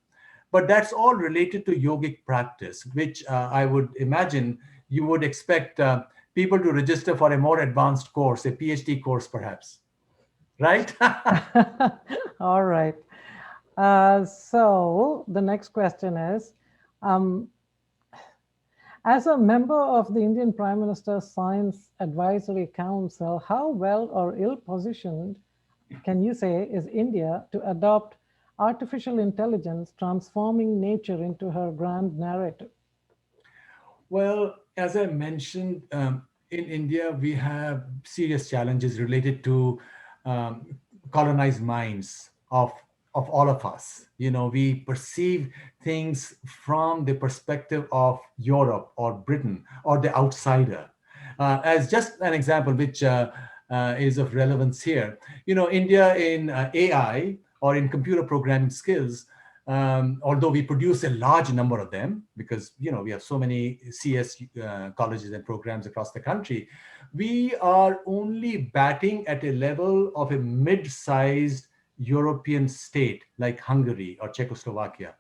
But that's all related to yogic practice, which I would imagine you would expect people to register for a more advanced course, a PhD course perhaps, right? All right. So the next question is, um, as a member of the Indian Prime Minister's Science Advisory Council, how well or ill positioned can you say is India to adopt artificial intelligence transforming nature into her grand narrative? Well, as I mentioned, in India, we have serious challenges related to um, colonized minds of all of us. You know, we perceive things from the perspective of Europe or Britain or the outsider. As just an example, which is of relevance here, you know, India in AI or in computer programming skills, although we produce a large number of them, because you know we have so many CS colleges and programs across the country, we are only batting at a level of a mid-sized European state like Hungary or Czechoslovakia.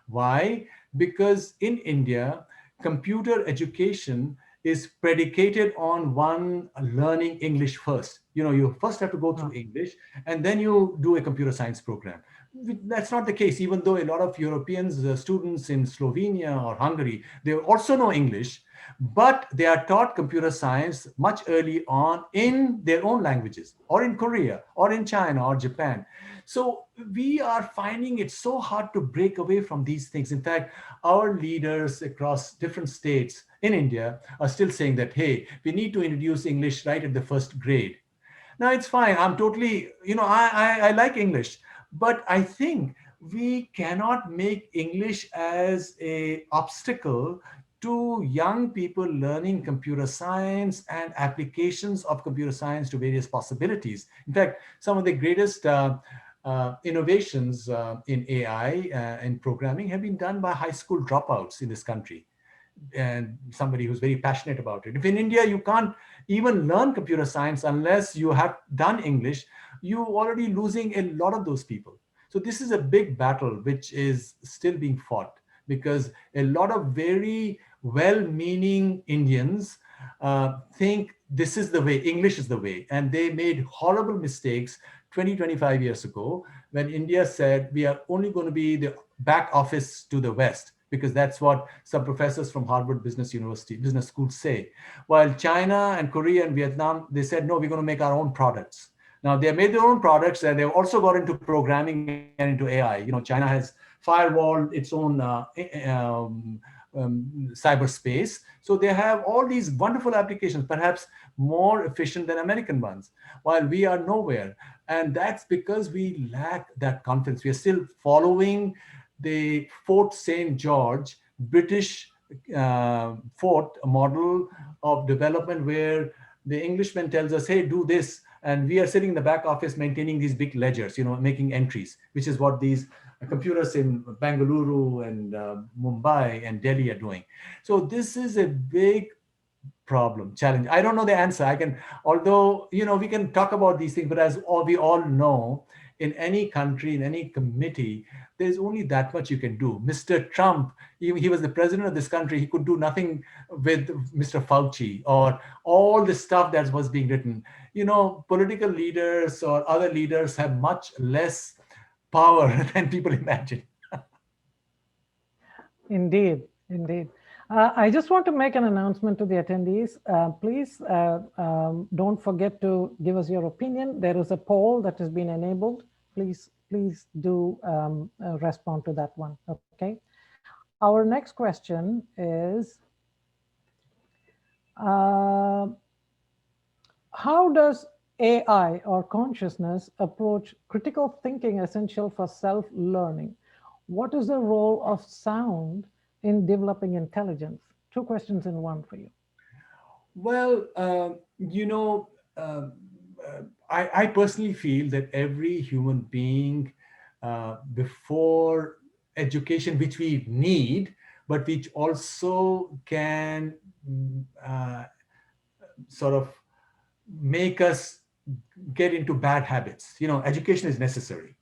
Why? Because in India, computer education is predicated on one learning English first. You know, you first have to go through English and then you do a computer science program. That's not the case, even though a lot of Europeans, students in Slovenia or Hungary, they also know English, but they are taught computer science much early on in their own languages, or in Korea, or in China, or Japan. So we are finding it so hard to break away from these things. In fact, our leaders across different states in India are still saying that, hey, we need to introduce English right at the first grade. Now it's fine. I'm totally, you know, I like English, but I think we cannot make English as a obstacle to young people learning computer science and applications of computer science to various possibilities. In fact, some of the greatest innovations in AI and programming have been done by high school dropouts in this country, and somebody who's very passionate about it. If in India you can't even learn computer science unless you have done English, you're already losing a lot of those people. So this is a big battle which is still being fought, because a lot of very well-meaning Indians think this is the way, English is the way, and they made horrible mistakes 20, 25 years ago when India said we are only going to be the back office to the West, because that's what some professors from Harvard Business University, business school say. While China and Korea and Vietnam, they said, no, we're going to make our own products. Now they have made their own products, and they've also got into programming and into AI. You know, China has firewalled its own cyberspace. So they have all these wonderful applications, perhaps more efficient than American ones, while we are nowhere. And that's because we lack that confidence. We are still following the Fort St. George British fort model of development, where the Englishman tells us, hey, do this. And we are sitting in the back office maintaining these big ledgers, you know, making entries, which is what these computers in Bangalore and Mumbai and Delhi are doing. So this is a big problem, challenge. I don't know the answer. I can, although, you know, we can talk about these things, but as all we all know, in any country, in any committee, there's only that much you can do. Mr. Trump, he was the president of this country. He could do nothing with Mr. Fauci or all the stuff that was being written. You know, political leaders or other leaders have much less power than people imagine. Indeed, indeed. I just want to make an announcement to the attendees. Please don't forget to give us your opinion. There is a poll that has been enabled. Please do respond to that one. Okay. Our next question is, how does AI or consciousness approach critical thinking essential for self-learning? What is the role of sound in developing intelligence? Two questions in one for you. Well, I personally feel that every human being, before education, which we need, but which also can sort of make us get into bad habits. Education is necessary,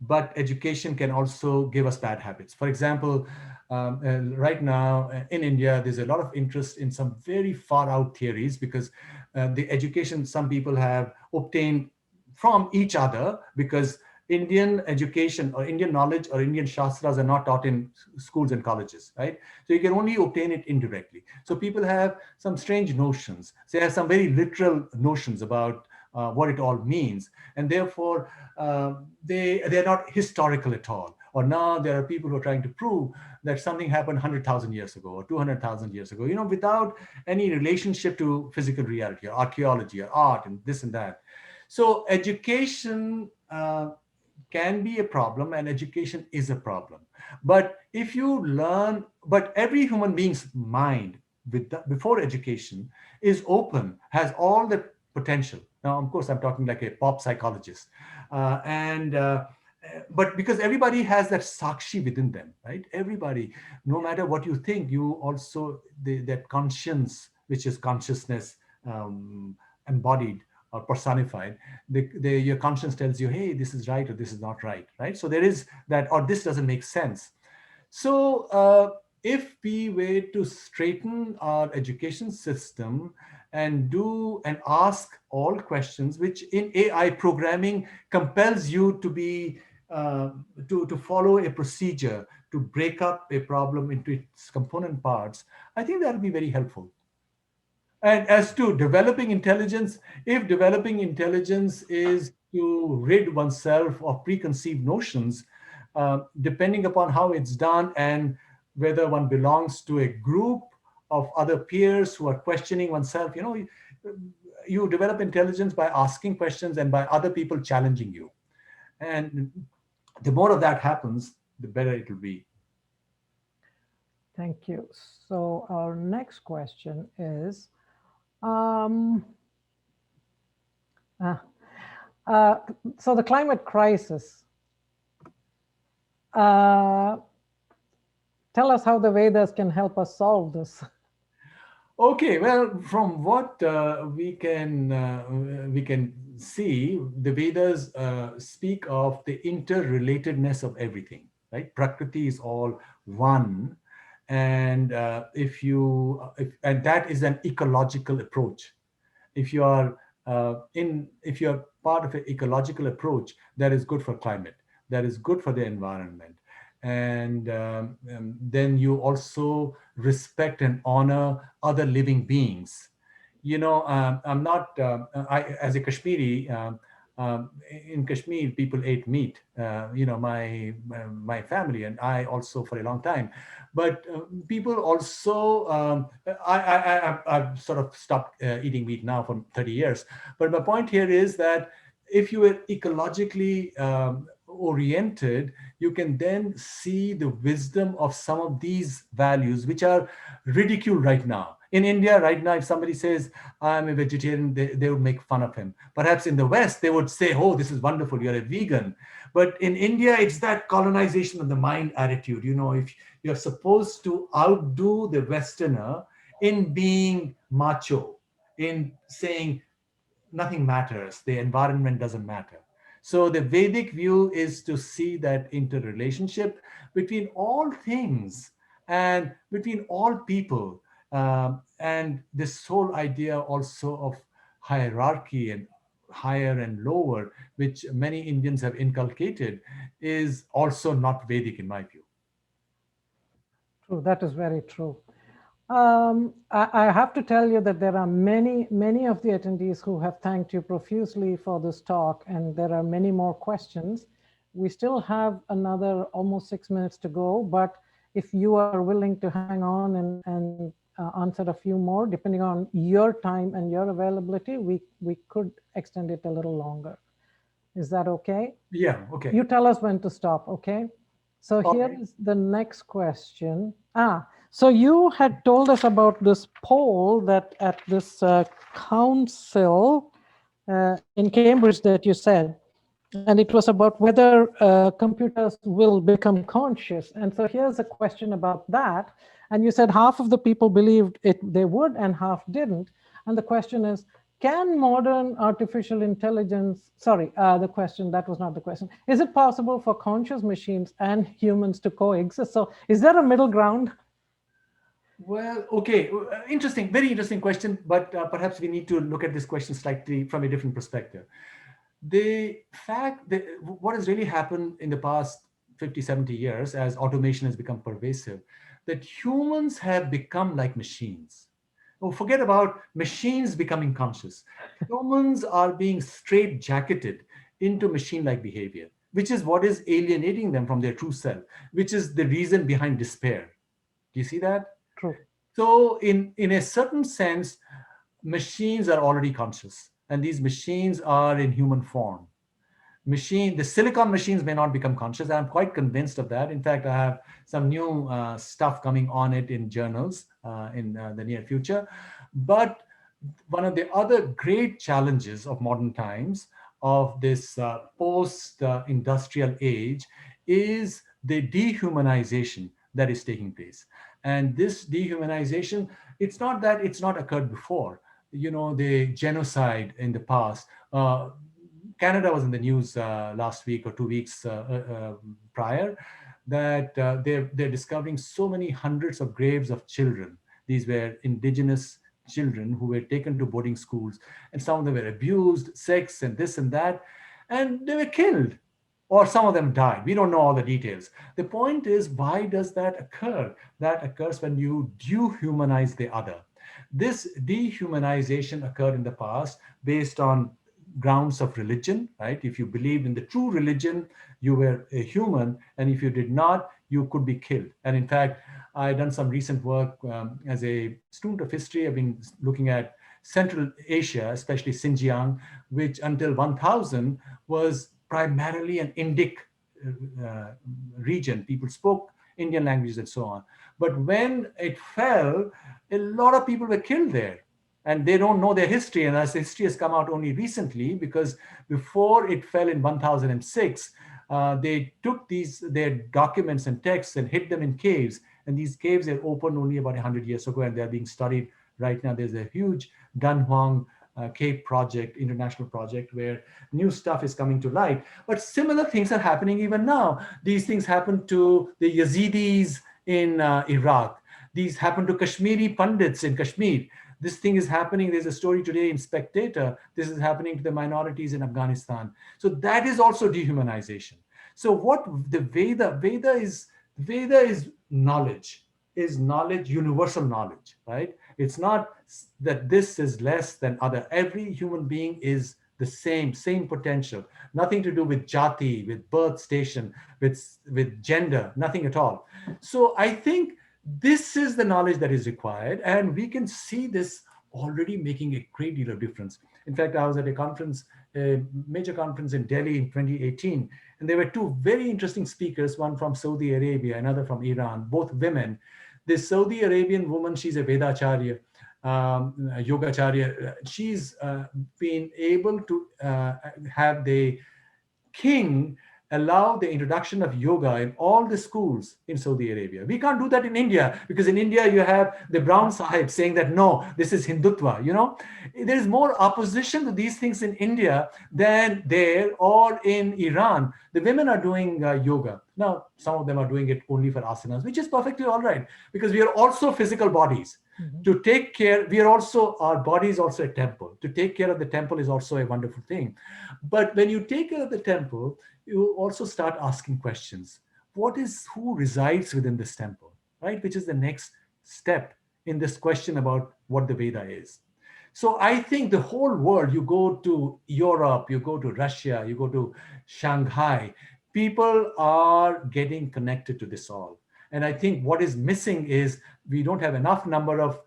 but education can also give us bad habits. For example, right now in India, there's a lot of interest in some very far out theories because the education some people have obtained from each other, because Indian education or Indian knowledge or Indian shastras are not taught in schools and colleges, right? So you can only obtain it indirectly. So people have some strange notions. They have some very literal notions about what it all means, and therefore they're not historical at all. Or now there are people who are trying to prove that something happened 100,000 years ago or 200,000 years ago, without any relationship to physical reality or archaeology or art and this and that. So education can be a problem, and education is a problem. But if you learn, but every human being's mind before education is open, has all the potential. Now, of course, I'm talking like a pop psychologist. And But because everybody has that sakshi within them, right? Everybody, no matter what you think, you also, that conscience, which is consciousness embodied or personified, your conscience tells you, hey, this is right or this is not right, right? So there is that, or this doesn't make sense. So if we were to straighten our education system and do and ask all questions, which in AI programming compels you to be to follow a procedure to break up a problem into its component parts, I think that will be very helpful. And as to developing intelligence, if developing intelligence is to rid oneself of preconceived notions, depending upon how it's done and whether one belongs to a group of other peers who are questioning oneself, you develop intelligence by asking questions and by other people challenging you. And the more of that happens, the better it will be. Thank you. So our next question is, um, uh, uh, so the climate crisis, uh, tell us how the Vedas can help us solve this. Okay, well, from what we can see, the Vedas speak of the interrelatedness of everything, right? Prakriti is all one, and and that is an ecological approach. If you are if you are part of an ecological approach, that is good for climate, that is good for the environment, and then you also respect and honor other living beings. I'm not I as a Kashmiri, in Kashmir people ate meat, my family and I also for a long time. But people also, I've sort of stopped eating meat now for 30 years. But my point here is that if you are ecologically oriented, you can then see the wisdom of some of these values, which are ridiculed right now. In India, right now, if somebody says, I'm a vegetarian, they would make fun of him. Perhaps in the West, they would say, oh, this is wonderful, you're a vegan. But in India, it's that colonization of the mind attitude. If you're supposed to outdo the Westerner in being macho, in saying nothing matters, the environment doesn't matter. So the Vedic view is to see that interrelationship between all things and between all people. And this whole idea also of hierarchy and higher and lower, which many Indians have inculcated, is also not Vedic in my view. True, that is very true. I have to tell you that there are many of the attendees who have thanked you profusely for this talk, and there are many more questions. We still have another almost 6 minutes to go, but if you are willing to hang on and answer a few more, depending on your time and your availability, we could extend it a little longer. Is that okay? Yeah, okay. You tell us when to stop, okay? So All here right. is the next question. So you had told us about this poll that at this council in Cambridge that you said, and it was about whether computers will become conscious. And so here's a question about that. And you said half of the people believed they would and half didn't. And the question is, can modern artificial intelligence, sorry, the question, that was not the question. Is it possible for conscious machines and humans to coexist? So is there a middle ground? Well, okay, interesting, very interesting question, but perhaps we need to look at this question slightly from a different perspective. The fact that what has really happened in the past 50, 70 years as automation has become pervasive, that humans have become like machines. Oh, forget about machines becoming conscious. Humans are being straight-jacketed into machine-like behavior, which is what is alienating them from their true self, which is the reason behind despair. Do you see that? True. So, in a certain sense, machines are already conscious, and these machines are in human form. The silicon machines may not become conscious. I'm quite convinced of that. In fact, I have some new stuff coming on it in journals in the near future. But one of the other great challenges of modern times, of this post-industrial age, is the dehumanization that is taking place. And this dehumanization, it's not that it's not occurred before. You know, the genocide in the past. Canada was in the news last week or 2 weeks prior, that they're discovering so many hundreds of graves of children. These were indigenous children who were taken to boarding schools, and some of them were abused, sex, and this and that, and they were killed, or some of them died. We don't know all the details. The point is, why does that occur? That occurs when you dehumanize the other. This dehumanization occurred in the past based on grounds of religion, right? If you believed in the true religion, you were a human, and if you did not, you could be killed. And in fact, I've done some recent work as a student of history. I've been looking at Central Asia, especially Xinjiang, which until 1000 was primarily an Indic region. People spoke Indian languages and so on. But when it fell, a lot of people were killed there, and they don't know their history. And as history has come out only recently, because before it fell in 1006, they took their documents and texts and hid them in caves. And these caves are opened only about 100 years ago, and they're being studied right now. There's a huge Dunhuang cave project, international project, where new stuff is coming to light. But similar things are happening even now. These things happened to the Yazidis in Iraq. These happen to Kashmiri Pandits in Kashmir. This thing is happening. There's a story today in Spectator. This is happening to the minorities in Afghanistan. So that is also dehumanization. So what the Veda is knowledge, universal knowledge, right? It's not that this is less than other. Every human being is the same potential. Nothing to do with jati, with birth station, with gender, nothing at all. So I think this is the knowledge that is required, and we can see this already making a great deal of difference. In fact, I was at a major conference in Delhi in 2018, and there were two very interesting speakers, one from Saudi Arabia, another from Iran, both women. This Saudi Arabian woman, she's a Vedacharya, a Yogacharya. She's been able to have the king allow the introduction of yoga in all the schools in Saudi Arabia. We can't do that in India, because in India you have the brown sahib saying that no, this is Hindutva. You know, there is more opposition to these things in India than there, or in Iran. The women are doing yoga. Now, some of them are doing it only for asanas, which is perfectly all right, because we are also physical bodies. To take care, our body is also a temple. To take care of the temple is also a wonderful thing. But when you take care of the temple, you also start asking questions. Who resides within this temple, right? Which is the next step in this question about what the Veda is. So I think the whole world, you go to Europe, you go to Russia, you go to Shanghai, people are getting connected to this all. And I think what is missing is we don't have enough number of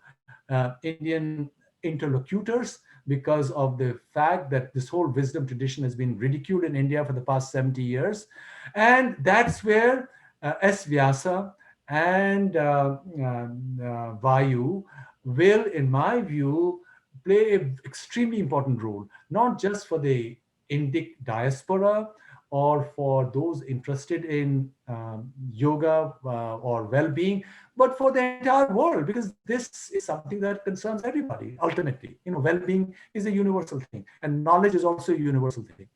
Indian interlocutors because of the fact that this whole wisdom tradition has been ridiculed in India for the past 70 years. And that's where S. Vyasa and VaYU will, in my view, play an extremely important role, not just for the Indic diaspora or for those interested in yoga or well-being, but for the entire world, because this is something that concerns everybody. Ultimately, well-being is a universal thing, and knowledge is also a universal thing.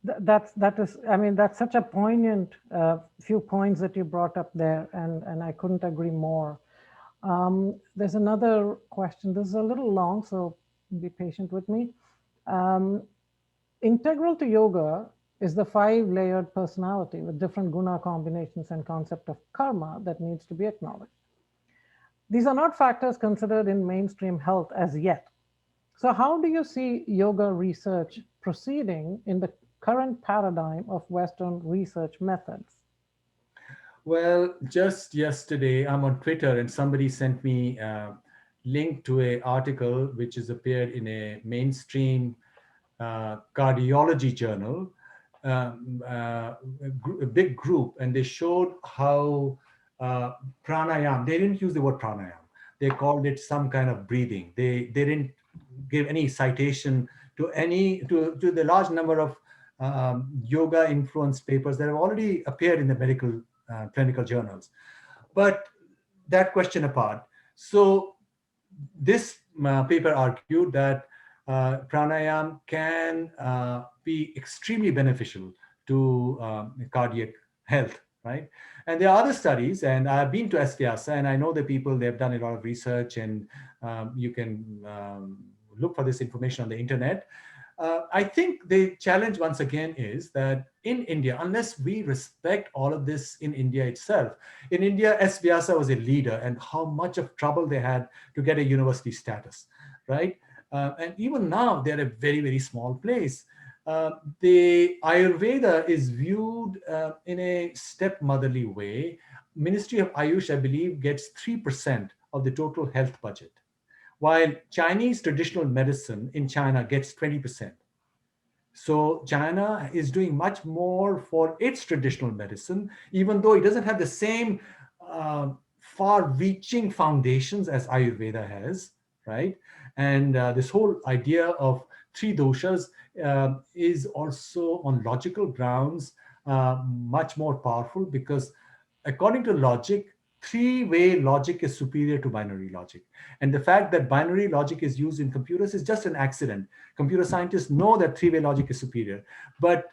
That is, I mean, that's such a poignant few points that you brought up there, and I couldn't agree more. There's another question. This is a little long, so be patient with me. Integral to yoga is the 5-layered personality with different guna combinations and concept of karma that needs to be acknowledged. These are not factors considered in mainstream health as yet. So how do you see yoga research proceeding in the current paradigm of Western research methods? Well, just yesterday, I'm on Twitter, and somebody sent me a link to an article which has appeared in a mainstream cardiology journal, a big group, and they showed how pranayam, they didn't use the word pranayam, they called it some kind of breathing. They didn't give any citation to the large number of yoga influenced papers that have already appeared in the medical clinical journals. But that question apart, so this paper argued that pranayam can be extremely beneficial to cardiac health, right? And there are other studies, and I've been to SVYASA, and I know the people, they've done a lot of research, and you can look for this information on the internet. I think the challenge once again is that in India, unless we respect all of this in India itself, in India, S. Vyasa was a leader, and how much of trouble they had to get a university status, right? And even now, they're a very, very small place. The Ayurveda is viewed in a stepmotherly way. Ministry of Ayush, I believe, gets 3% of the total health budget, while Chinese traditional medicine in China gets 20%. So China is doing much more for its traditional medicine, even though it doesn't have the same far-reaching foundations as Ayurveda has, right? And this whole idea of three doshas is also on logical grounds much more powerful, because according to logic, three-way logic is superior to binary logic. And the fact that binary logic is used in computers is just an accident. Computer scientists know that three-way logic is superior, but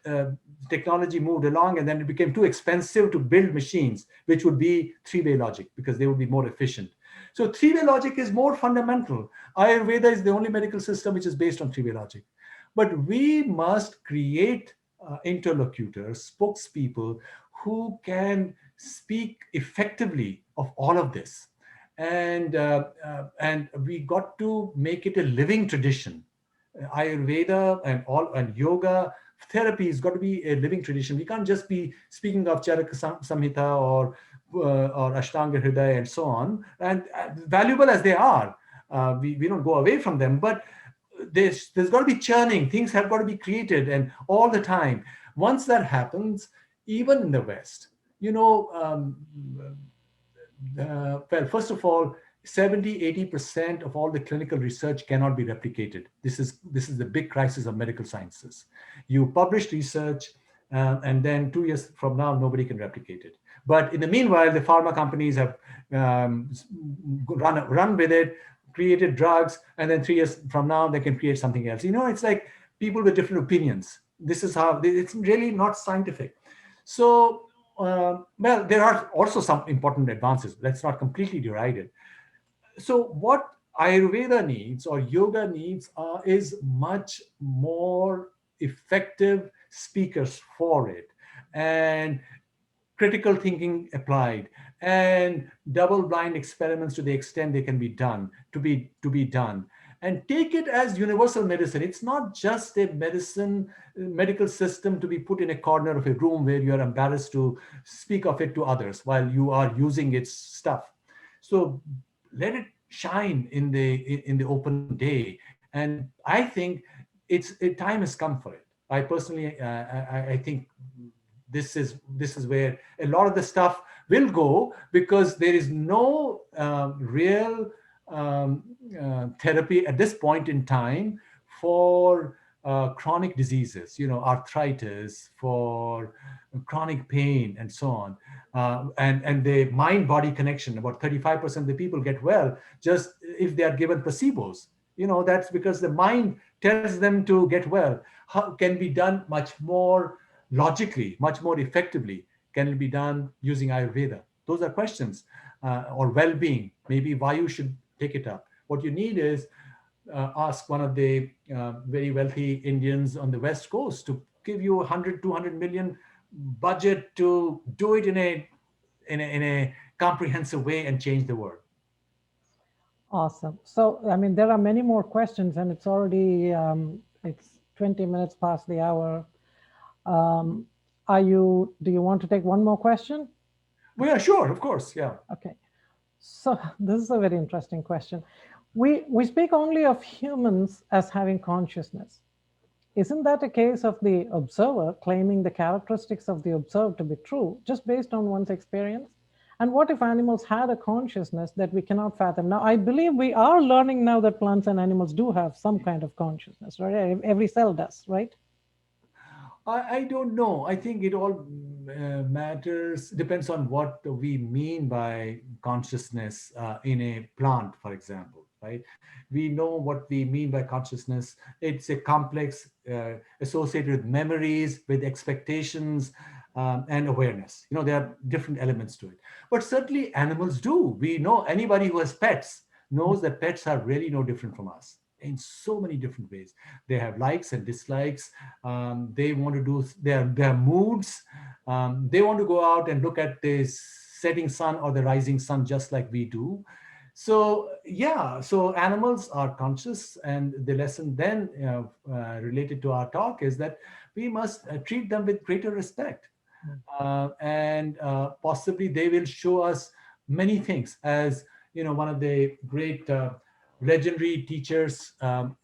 technology moved along, and then it became too expensive to build machines which would be three-way logic because they would be more efficient. So three-way logic is more fundamental. Ayurveda is the only medical system which is based on three-way logic. But we must create interlocutors, spokespeople who can speak effectively of all of this. And we got to make it a living tradition. Ayurveda and yoga therapy has got to be a living tradition. We can't just be speaking of Charaka Samhita or Ashtanga Hridaya and so on. And valuable as they are, we don't go away from them. But there's got to be churning. Things have got to be created, and all the time. Once that happens, even in the West, well, first of all, 70-80% of all the clinical research cannot be replicated. This is the big crisis of medical sciences. You publish research, and then 2 years from now, nobody can replicate it. But in the meanwhile, the pharma companies have run with it, created drugs, and then 3 years from now, they can create something else. It's like people with different opinions. This is how, it's really not scientific. So, well, there are also some important advances. Let's not completely deride it. So what Ayurveda needs or yoga needs is much more effective speakers for it, and critical thinking applied, and double-blind experiments to the extent they can be done, to be done, and take it as universal medicine. It's not just a medical system to be put in a corner of a room where you are embarrassed to speak of it to others while you are using its stuff. So let it shine in the open day. And I think time has come for it. I personally, I think this is where a lot of the stuff will go, because there is no real therapy at this point in time for chronic diseases, arthritis, for chronic pain, and so on. And the mind body connection, about 35% of the people get well just if they are given placebos. That's because the mind tells them to get well. How can be done much more logically, much more effectively? Can it be done using Ayurveda? Those are questions. Or well-being. Maybe VaYU should take it up. What you need is ask one of the very wealthy Indians on the West Coast to give you 100, 200 million budget to do it in a comprehensive way and change the world. Awesome. So, I mean, there are many more questions, and it's already it's 20 minutes past the hour. Do you want to take one more question? Well, yeah, sure, of course, yeah. Okay. So this is a very interesting question. We speak only of humans as having consciousness. Isn't that a case of the observer claiming the characteristics of the observed to be true just based on one's experience? And what if animals had a consciousness that we cannot fathom? Now, I believe we are learning now that plants and animals do have some kind of consciousness, right? Every cell does, right? I don't know. I think it all matters, depends on what we mean by consciousness in a plant, for example, right? We know what we mean by consciousness. It's a complex associated with memories, with expectations, and awareness. There are different elements to it. But certainly animals do. We know anybody who has pets knows that pets are really no different from us in so many different ways. They have likes and dislikes. They want to do their moods. They want to go out and look at the setting sun or the rising sun just like we do. So yeah, so animals are conscious, and the lesson then related to our talk is that we must treat them with greater respect. And possibly they will show us many things. As one of the great legendary teachers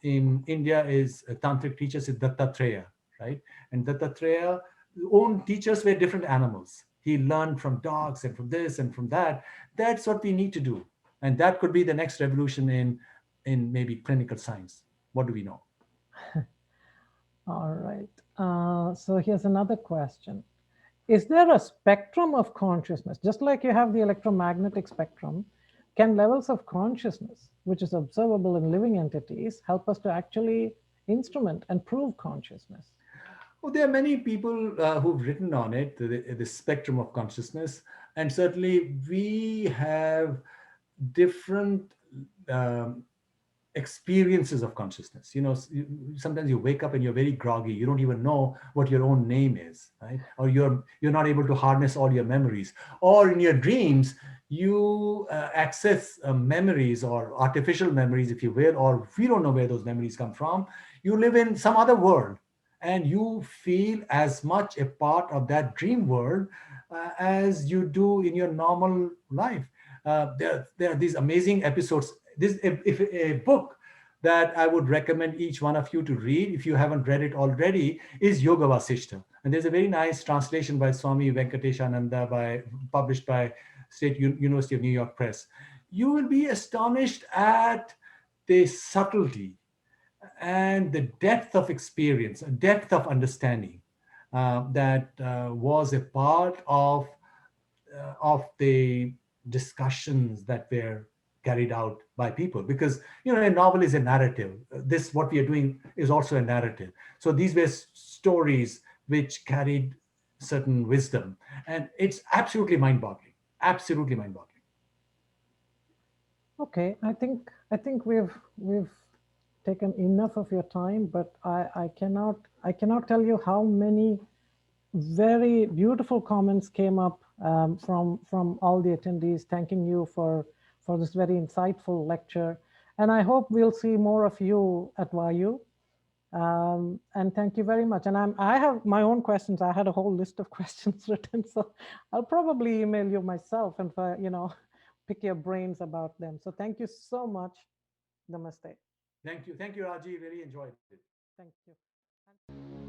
in India is tantric teachers is Dattatreya, right? And Dattatreya own teachers were different animals. He learned from dogs and from this and from that. That's what we need to do, and that could be the next revolution in maybe clinical science. What do we know? All right. So here's another question. Is there a spectrum of consciousness? Just like you have the electromagnetic spectrum, can levels of consciousness, which is observable in living entities, help us to actually instrument and prove consciousness? Well, there are many people who've written on it, the spectrum of consciousness, and certainly we have different um, experiences of consciousness. Sometimes you wake up and you're very groggy. You don't even know what your own name is, right? Or you're not able to harness all your memories. Or in your dreams, you access memories or artificial memories, if you will, or we don't know where those memories come from. You live in some other world, and you feel as much a part of that dream world as you do in your normal life. There are these amazing episodes. If a book that I would recommend each one of you to read, if you haven't read it already, is Yoga Vasishta. And there's a very nice translation by Swami Venkateshananda, published by State University of New York Press. You will be astonished at the subtlety and the depth of experience, depth of understanding that was a part of the discussions that were carried out by people. Because a novel is a narrative. This, what we are doing, is also a narrative. So these were stories which carried certain wisdom, and it's absolutely mind-boggling. Absolutely mind-boggling. Okay, I think we've taken enough of your time, but I cannot tell you how many very beautiful comments came up from all the attendees, thanking you for this very insightful lecture. And I hope we'll see more of you at VaYU. And thank you very much. And I have my own questions. I had a whole list of questions written, so I'll probably email you myself and pick your brains about them. So thank you so much. Namaste. Thank you, Raji. Really enjoyed it. Thank you.